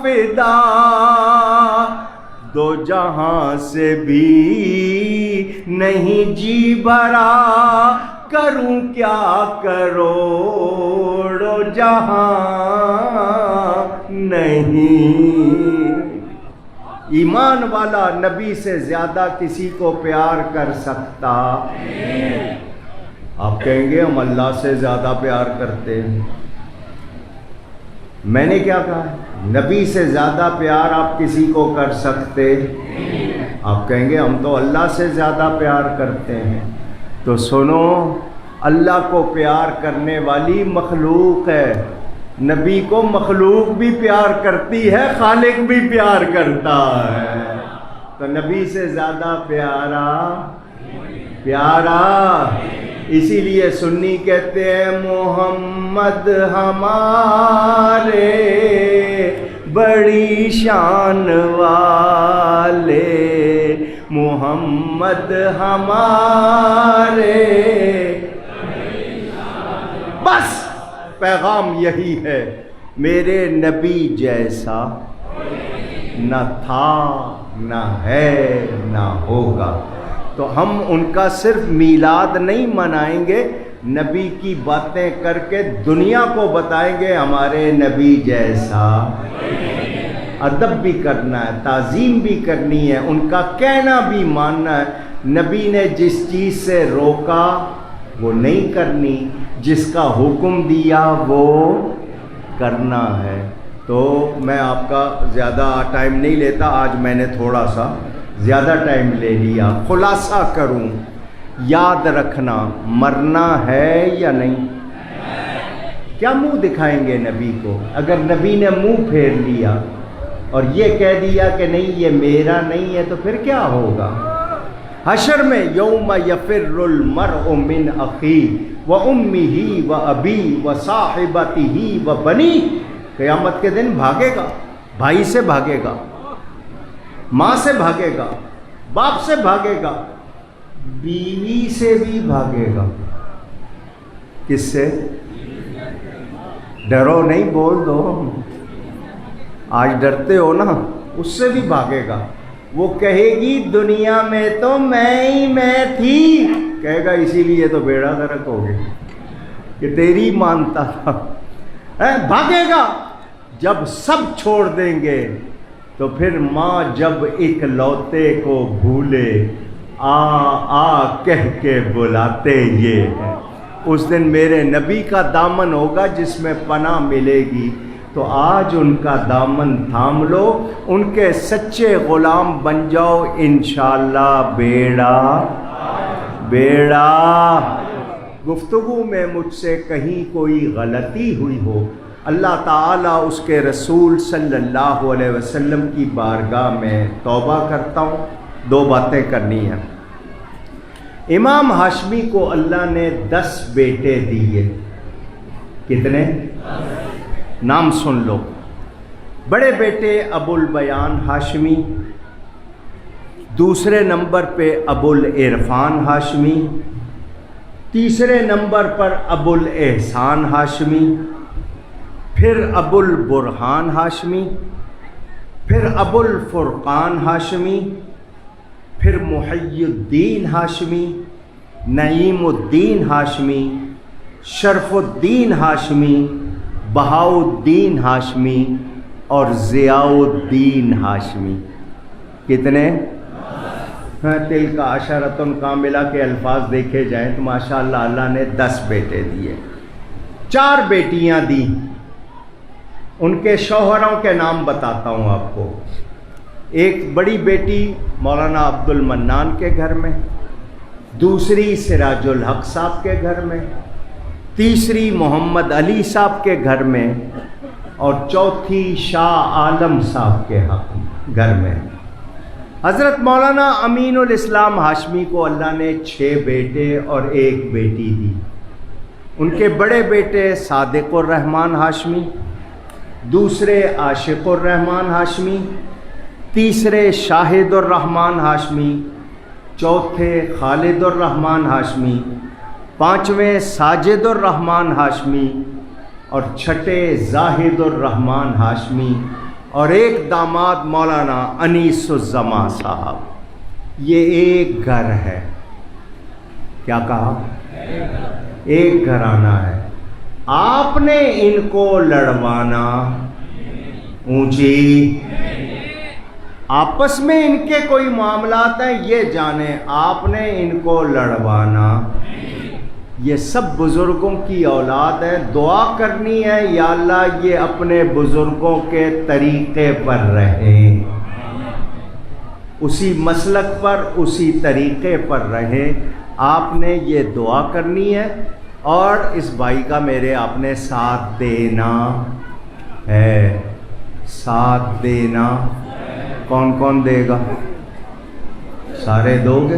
Speaker 1: فدا. دو جہاں سے بھی نہیں جی بھرا، کروں کیا کروڑوں جہاں نہیں. ایمان والا نبی سے زیادہ کسی کو پیار کر سکتا؟ آپ کہیں گے ہم اللہ سے زیادہ پیار کرتے ہیں. میں نے کیا کہا؟ نبی سے زیادہ پیار آپ کسی کو کر سکتے؟ آپ کہیں گے ہم تو اللہ سے زیادہ پیار کرتے ہیں. تو سنو، اللہ کو پیار کرنے والی مخلوق ہے. نبی کو مخلوق بھی پیار کرتی ہے، خالق بھی پیار کرتا ہے. تو نبی سے زیادہ پیارا. اسی لیے سنی کہتے ہیں محمد ہمارے بڑی شان والے، محمد ہمارے. بس پیغام یہی ہے، میرے نبی جیسا نہ تھا، نہ ہے، نہ ہوگا. تو ہم ان کا صرف میلاد نہیں منائیں گے، نبی کی باتیں کر کے دنیا کو بتائیں گے ہمارے نبی جیسا. ادب بھی کرنا ہے، تعظیم بھی کرنی ہے، ان کا کہنا بھی ماننا ہے. نبی نے جس چیز سے روکا وہ نہیں کرنی، جس کا حکم دیا وہ کرنا ہے. تو میں آپ کا زیادہ ٹائم نہیں لیتا، آج میں نے تھوڑا سا زیادہ ٹائم لے لیا. خلاصہ کروں، یاد رکھنا مرنا ہے یا نہیں. کیا منہ دکھائیں گے نبی کو؟ اگر نبی نے منہ پھیر لیا اور یہ کہہ دیا کہ نہیں یہ میرا نہیں ہے تو پھر کیا ہوگا؟ حشر میں یوم یفر المرء من اخیہ وامہ وابیہ وصاحبتہ وبنیہ. قیامت کے دن بھاگے گا، بھائی سے بھاگے گا، ماں سے بھاگے گا، باپ سے بھاگے گا، بیوی سے بھی بھاگے گا. کس سے؟ ڈرو نہیں، بول دو. آج ڈرتے ہو نا، اس سے بھی بھاگے گا. وہ کہے گی دنیا میں تو میں تھی، کہے گا اسی لیے تو بیڑا غرق ہو گیا کہ تیری مانتا تھا. بھاگے گا. جب سب چھوڑ دیں گے تو پھر ماں جب اکلوتے کو بھولے آ کہہ کے بلاتے یہ ہے. اس دن میرے نبی کا دامن ہوگا جس میں پناہ ملے گی. تو آج ان کا دامن تھام لو، ان کے سچے غلام بن جاؤ، انشاءاللہ بیڑا. گفتگو میں مجھ سے کہیں کوئی غلطی ہوئی ہو اللہ تعالیٰ اس کے رسول صلی اللہ علیہ وسلم کی بارگاہ میں توبہ کرتا ہوں، 2 باتیں کرنی ہیں۔ امام ہاشمی کو اللہ نے 10 بیٹے دیے۔ کتنے؟ نام سن لو۔ بڑے بیٹے ابو البیان ہاشمی، دوسرے نمبر پہ ابو العرفان ہاشمی، تیسرے نمبر پر ابو الاحسان ہاشمی، پھر ابو البرہان ہاشمی، پھر ابو الفرقان ہاشمی، پھر محی الدین ہاشمی، نعیم الدین ہاشمی، شرف الدین ہاشمی، بہاء الدین ہاشمی اور ضیاء الدین ہاشمی۔ کتنے؟ تلک عشرۃ کاملہ کے الفاظ دیکھے جائیں تو ماشاءاللہ اللہ نے 10 بیٹے دیے۔ 4 بیٹیاں دی، ان کے شوہروں کے نام بتاتا ہوں آپ کو۔ ایک بڑی بیٹی مولانا عبد المنان کے گھر میں، دوسری سراج الحق صاحب کے گھر میں، تیسری محمد علی صاحب کے گھر میں اور چوتھی شاہ عالم صاحب کے گھر میں۔ حضرت مولانا امین الاسلام ہاشمی کو اللہ نے 6 بیٹے اور 1 بیٹی دی۔ ان کے بڑے بیٹے صادق الرحمن ہاشمی، دوسرے عاشق الرحمن ہاشمی، تیسرے شاہد الرحمن ہاشمی، چوتھے خالد الرحمن ہاشمی، 5ویں ساجد الرحمن ہاشمی اور 6ٹھے زاہد الرحمن ہاشمی اور 1 داماد مولانا انیس الزما صاحب۔ یہ ایک گھر ہے۔ کیا کہا؟ ایک گھرانہ ہے۔ آپ نے ان کو لڑوانا، اونچی آپس میں ان کے کوئی معاملات ہیں یہ جانیں، آپ نے ان کو لڑوانا۔ یہ سب بزرگوں کی اولاد ہے، دعا کرنی ہے یا اللہ یہ اپنے بزرگوں کے طریقے پر رہیں، اسی مسلک پر، اسی طریقے پر رہیں۔ آپ نے یہ دعا کرنی ہے اور اس بھائی کا میرے آپ نے ساتھ دینا ہے، ساتھ دینا۔ کون کون دے گا؟ سارے دو گے؟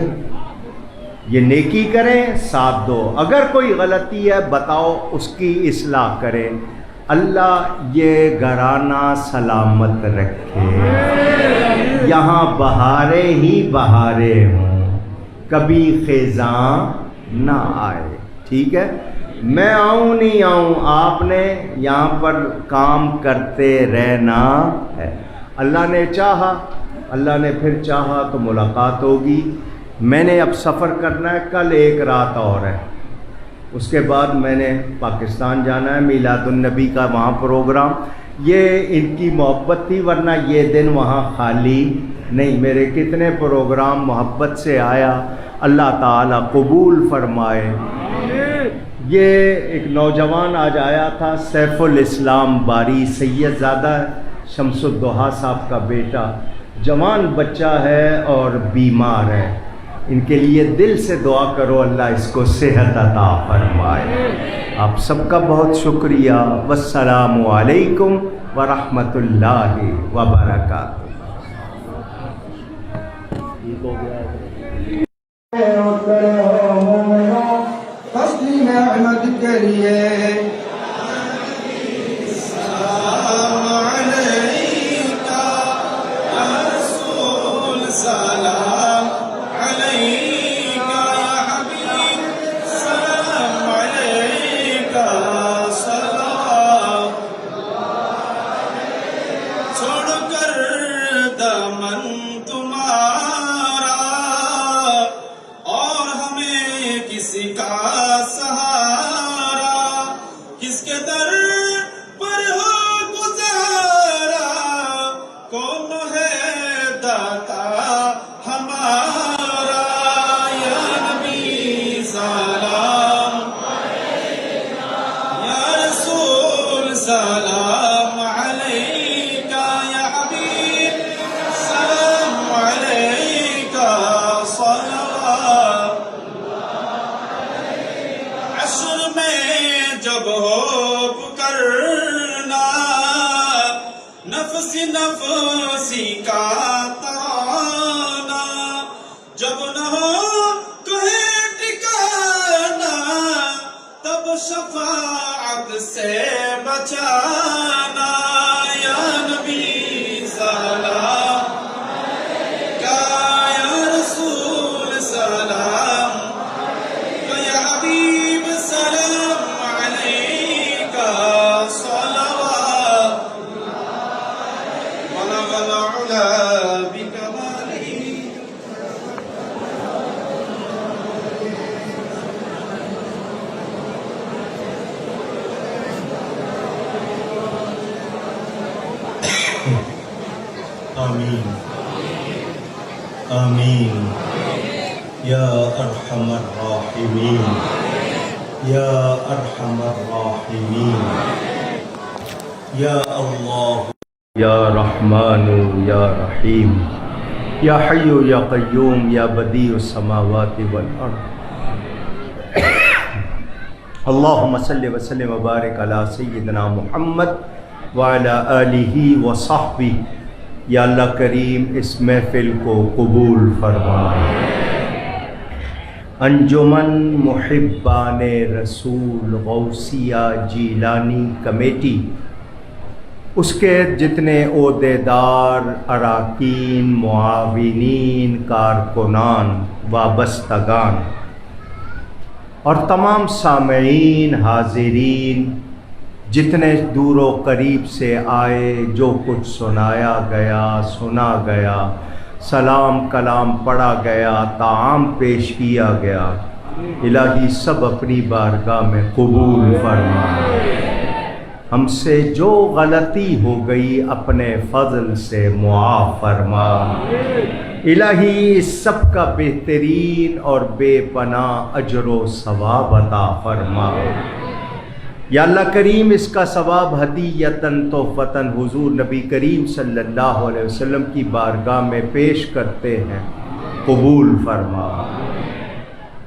Speaker 1: یہ نیکی کریں، ساتھ دو۔ اگر کوئی غلطی ہے بتاؤ، اس کی اصلاح کریں۔ اللہ یہ گھرانہ سلامت رکھے، یہاں بہاریں ہی بہاریں ہوں، کبھی خزاں نہ آئے۔ ٹھیک ہے؟ میں آؤں نہیں آؤں، آپ نے یہاں پر کام کرتے رہنا ہے۔ اللہ نے چاہا، اللہ نے پھر چاہا تو ملاقات ہوگی۔ میں نے اب سفر کرنا ہے، کل 1 رات اور ہے، اس کے بعد میں نے پاکستان جانا ہے، میلاد النبی کا وہاں پروگرام۔ یہ ان کی محبت تھی، ورنہ یہ دن وہاں خالی نہیں۔ میرے کتنے پروگرام محبت سے آیا، اللہ تعالیٰ قبول فرمائے۔ یہ ایک نوجوان آج آیا تھا، سیف الاسلام باری سید زادہ شمس الدحا صاحب کا بیٹا، جوان بچہ ہے اور بیمار ہے۔ ان کے لیے دل سے دعا کرو، اللہ اس کو صحت عطا فرمائے۔ آپ سب کا بہت شکریہ۔ والسلام علیکم ورحمۃ اللہ وبرکاتہ۔
Speaker 2: تسلیم احمد کے لیے جب ہو پکرنا
Speaker 3: نفسی نفسی کا ترانہ، جب نہ ہو کہیں ٹھکانا تب شفاعت سے بچانا۔ یا نبی سلام کا، یا رسول سلام کا، یا حبیب سلام علیکہ، صلوات بلغ العلا بکمالہ۔ آمین آمین یا ارحم الراحمین، یا ارحم الراحمین، یا اللہ
Speaker 1: یا رحمان یا رحیم، یا حی یا قیوم، یا بدیع السماوات والارض۔ اللہم صلی وسلم وبارک علی سیدنا محمد وعلی آلہ وصحبہ۔ یا اللہ کریم اس محفل کو قبول فرما۔ انجمن محبان رسول غوثیہ جیلانی کمیٹی، اس کے جتنے عہدیدار، اراکین، معاونین، کارکنان، وابستگان اور تمام سامعین، حاضرین، جتنے دور و قریب سے آئے، جو کچھ سنایا گیا، سنا گیا، سلام کلام پڑھا گیا، طعام پیش کیا گیا، الہی سب اپنی بارگاہ میں قبول فرما۔ ہم سے جو غلطی ہو گئی اپنے فضل سے معاف فرما۔ الہی اس سب کا بہترین اور بے پناہ اجر و ثواب عطا فرما۔ یا اللہ کریم اس کا ثواب ہدیۃً تحفۃً حضور نبی کریم صلی اللہ علیہ وسلم کی بارگاہ میں پیش کرتے ہیں، قبول فرما۔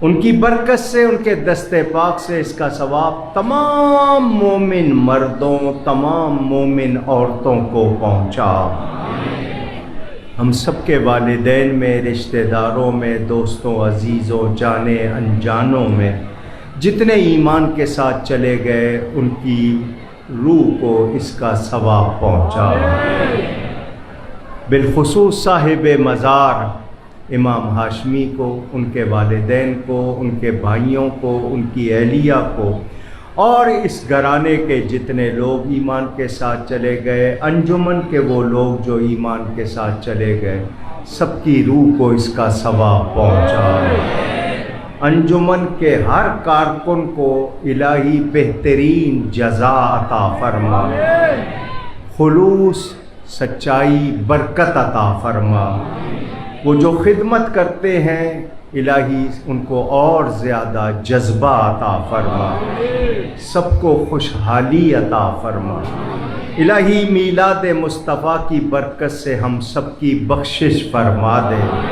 Speaker 1: ان کی برکت سے، ان کے دست پاک سے اس کا ثواب تمام مومن مردوں، تمام مومن عورتوں کو پہنچا۔ ہم سب کے والدین میں، رشتہ داروں میں، دوستوں عزیزوں، جانے انجانوں میں جتنے ایمان کے ساتھ چلے گئے ان کی روح کو اس کا ثواب پہنچا۔ بالخصوص صاحب مزار امام ہاشمی کو، ان کے والدین کو، ان کے بھائیوں کو، ان کی اہلیہ کو، اور اس گھرانے کے جتنے لوگ ایمان کے ساتھ چلے گئے، انجمن کے وہ لوگ جو ایمان کے ساتھ چلے گئے، سب کی روح کو اس کا ثواب پہنچا۔ انجمن کے ہر کارکن کو الہی بہترین جزا عطا فرما، خلوص، سچائی، برکت عطا فرما۔ وہ جو خدمت کرتے ہیں الہی ان کو اور زیادہ جذبہ عطا فرما، سب کو خوشحالی عطا فرما۔ الہی میلاد مصطفیٰ کی برکت سے ہم سب کی بخشش فرما دے۔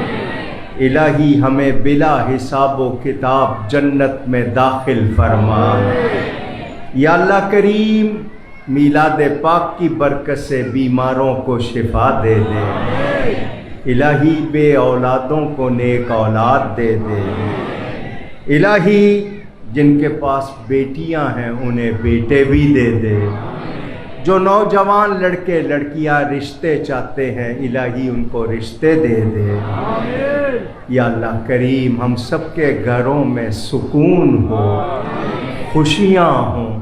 Speaker 1: الہی ہمیں بلا حساب و کتاب جنت میں داخل فرما۔ یا اللہ کریم میلاد پاک کی برکت سے بیماروں کو شفا دے دے۔ الہی بے اولادوں کو نیک اولاد دے دے۔ الہی جن کے پاس بیٹیاں ہیں انہیں بیٹے بھی دے دے۔ جو نوجوان لڑکے لڑکیاں رشتے چاہتے ہیں الہی ان کو رشتے دے دے۔ یا اللہ کریم ہم سب کے گھروں میں سکون ہو، خوشیاں ہوں،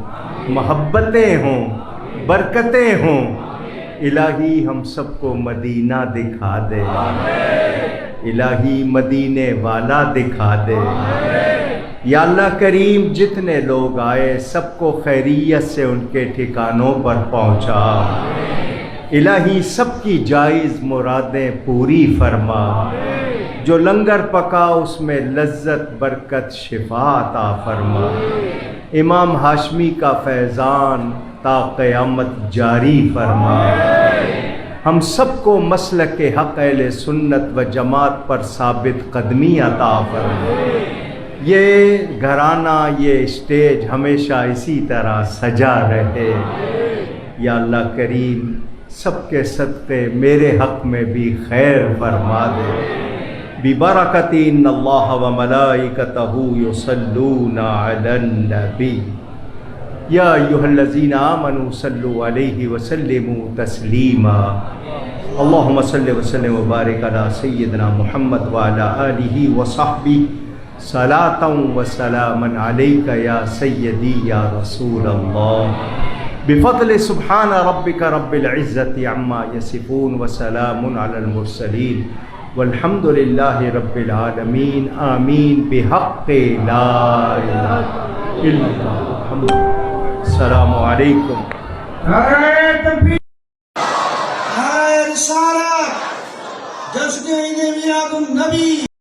Speaker 1: محبتیں ہوں، برکتیں ہوں۔ الہی ہم سب کو مدینہ دکھا دے، الہی مدینے والا دکھا دے۔ یا اللہ کریم جتنے لوگ آئے سب کو خیریت سے ان کے ٹھکانوں پر پہنچا۔ الہی سب کی جائز مرادیں پوری فرما۔ جو لنگر پکا اس میں لذت، برکت، شفا عطا فرما۔ امام ہاشمی کا فیضان تا قیامت جاری فرما۔ ہم سب کو مسلک حق اہل سنت و جماعت پر ثابت قدمی عطا فرما۔ یہ گھرانہ، یہ اسٹیج ہمیشہ اسی طرح سجا رہے۔ یا اللہ کریم سب کے صدقے میرے حق میں بھی خیر فرما دے ببرکت ان اللہ و ملائکتہ یصلون علی النبی یا ایھا الذین آمنوا صلوا علیہ وسلموا تسلیما اللہم صل وسلم وبارک علی سیدنا محمد وعلی آلہ وصحبہ صلاۃ و سلاما علیک یا سیدی یا رسول اللہ بفضل سبحان ربک رب العزت عما یصفون وسلام علی المرسلین والحمد للہ رب العالمین آمین بحق لا الہ الا اللہ. السلام علیکم.
Speaker 2: نعرہ تکبیر، نعرہ رسالت، جشن عید میلاد النبی.